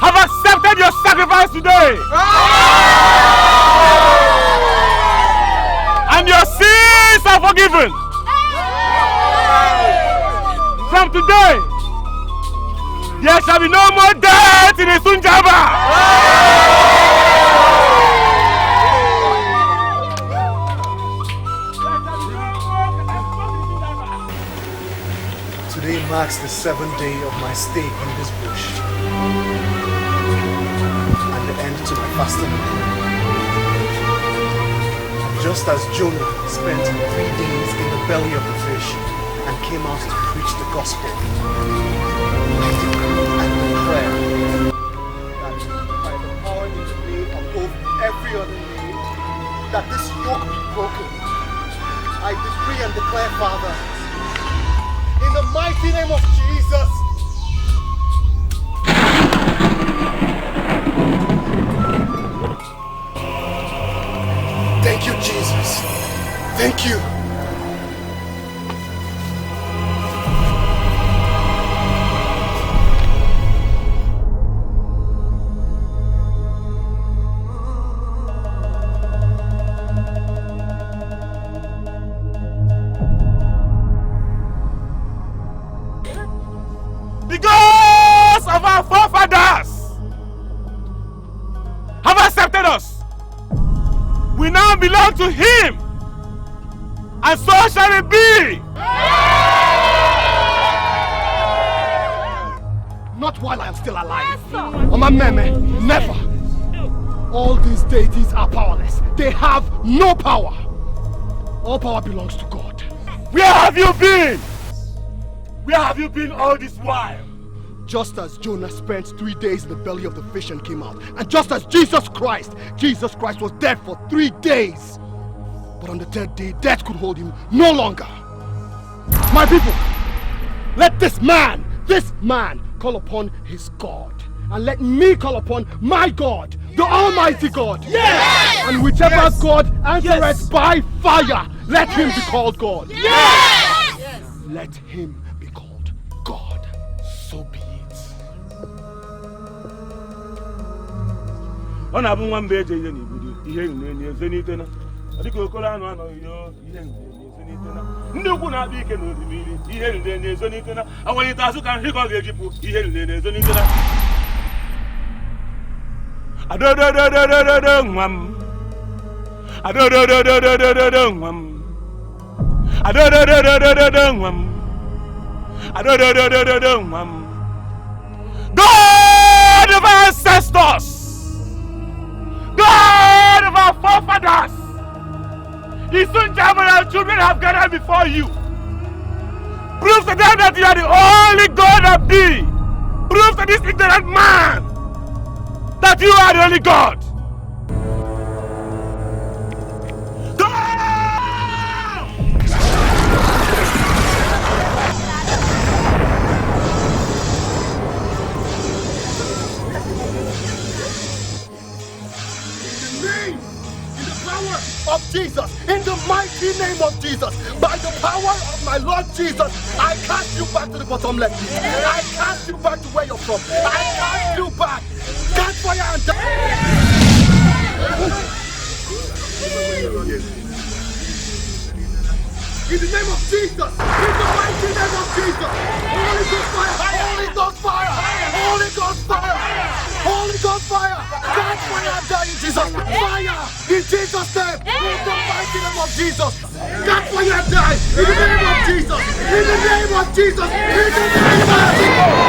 have accepted your sacrifice today. And your sins are forgiven. From today, there shall be no more death in Isunjaba. Today marks the 7th day of my stay in this bush and the end to my fasting. Just as Jonah spent 3 days in the belly of the fish and came out to preach the gospel, I decree and declare that by the power in the name above every other name, that this yoke be broken. I decree and declare, Father, in the mighty name of Jesus. Thank you, Jesus. Thank you. to him, and so shall it be. Not while I am still alive. Omameme, never. All these deities are powerless. They have no power. All power belongs to God. Where have you been? Where have you been all this while? Just as Jonah spent 3 days in the belly of the fish and came out, and just as Jesus Christ was dead for 3 days. But on the 3rd day, death could hold him no longer. My people, let this man call upon his God. And let me call upon my God, the Almighty God. Yes! And whichever God answereth by fire, let him be called God. Yes! Let him be called God. So be it. Ọ na-abụ nwa mbe eje ihe n'ibudo ihe na-ezo n'ite na ọ dịka okoro anụ anọghị ihe na-ezo n'ite na ndị ukwu na-akpa ike n'osimiri ihe na-ezo n'ite na awanyete azụ ka nri ka ọ ga-ejipụ ihe na-ezo n'ite na adodododododo nwa m adodododododo nwa m adodododododo nwa m adodododododo nwa m God of our ancestors, God of our forefathers, His son Jamal and children have gathered before you. Prove to them that you are the only God of thee. Prove to this ignorant man that you are the only God. Of Jesus, in the mighty name of Jesus, by the power of my Lord Jesus, I cast you back to the bottomless pit. I cast you back to where you're from. I cast you back. Catch fire and die. In the name of Jesus, in the mighty name of Jesus, Holy Ghost fire, Holy Ghost fire, Holy Ghost fire, Holy Ghost fire, catch fire and die in Jesus, fire in Jesus' name, in the mighty name of Jesus, catch fire and die in the name of Jesus, in the name of Jesus, in the name of Jesus.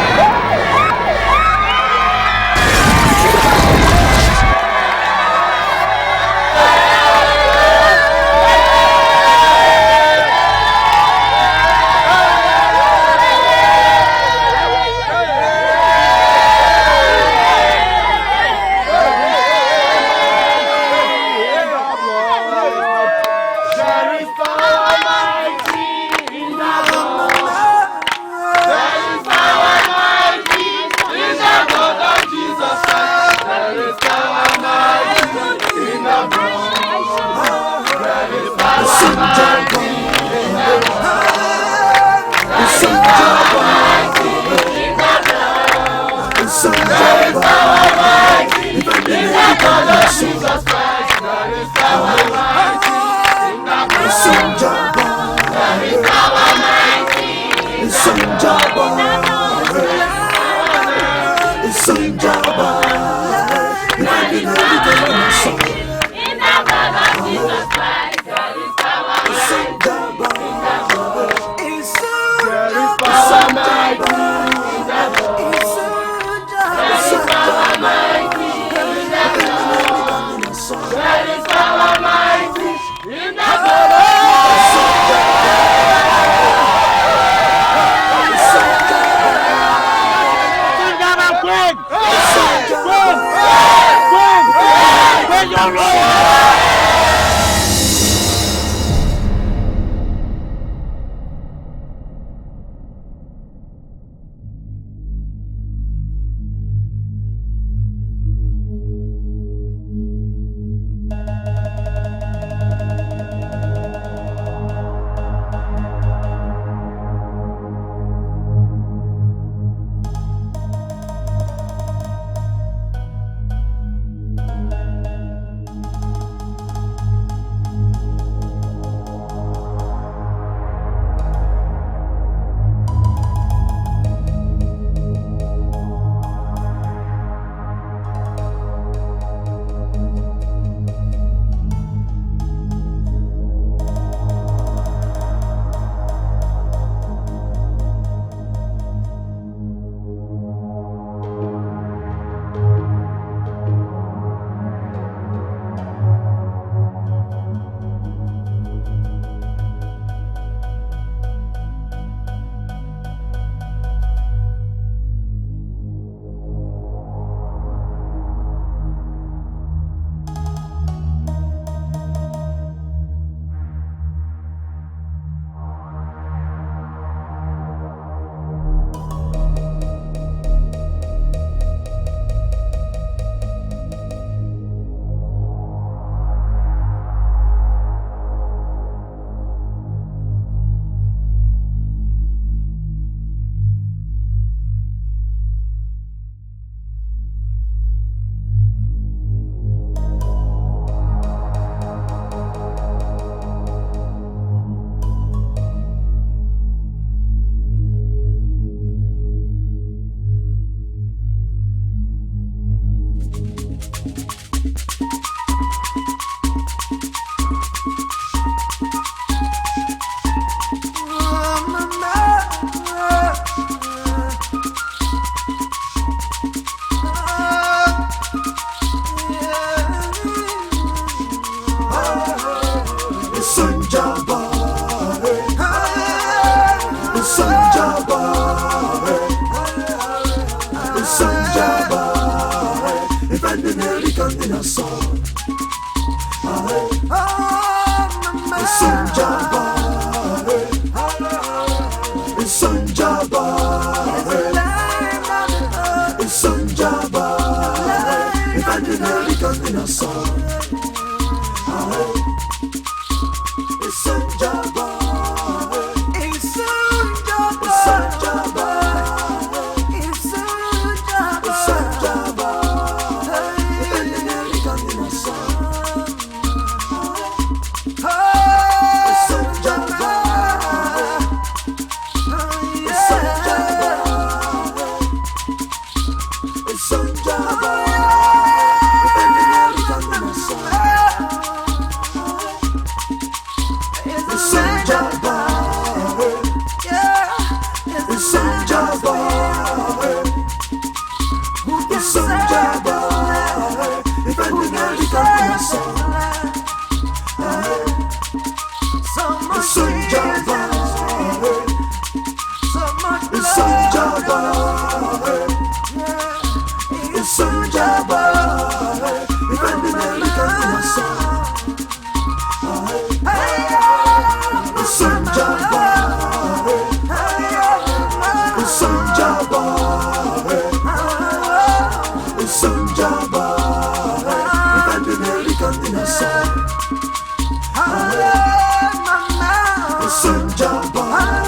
Sunjaba.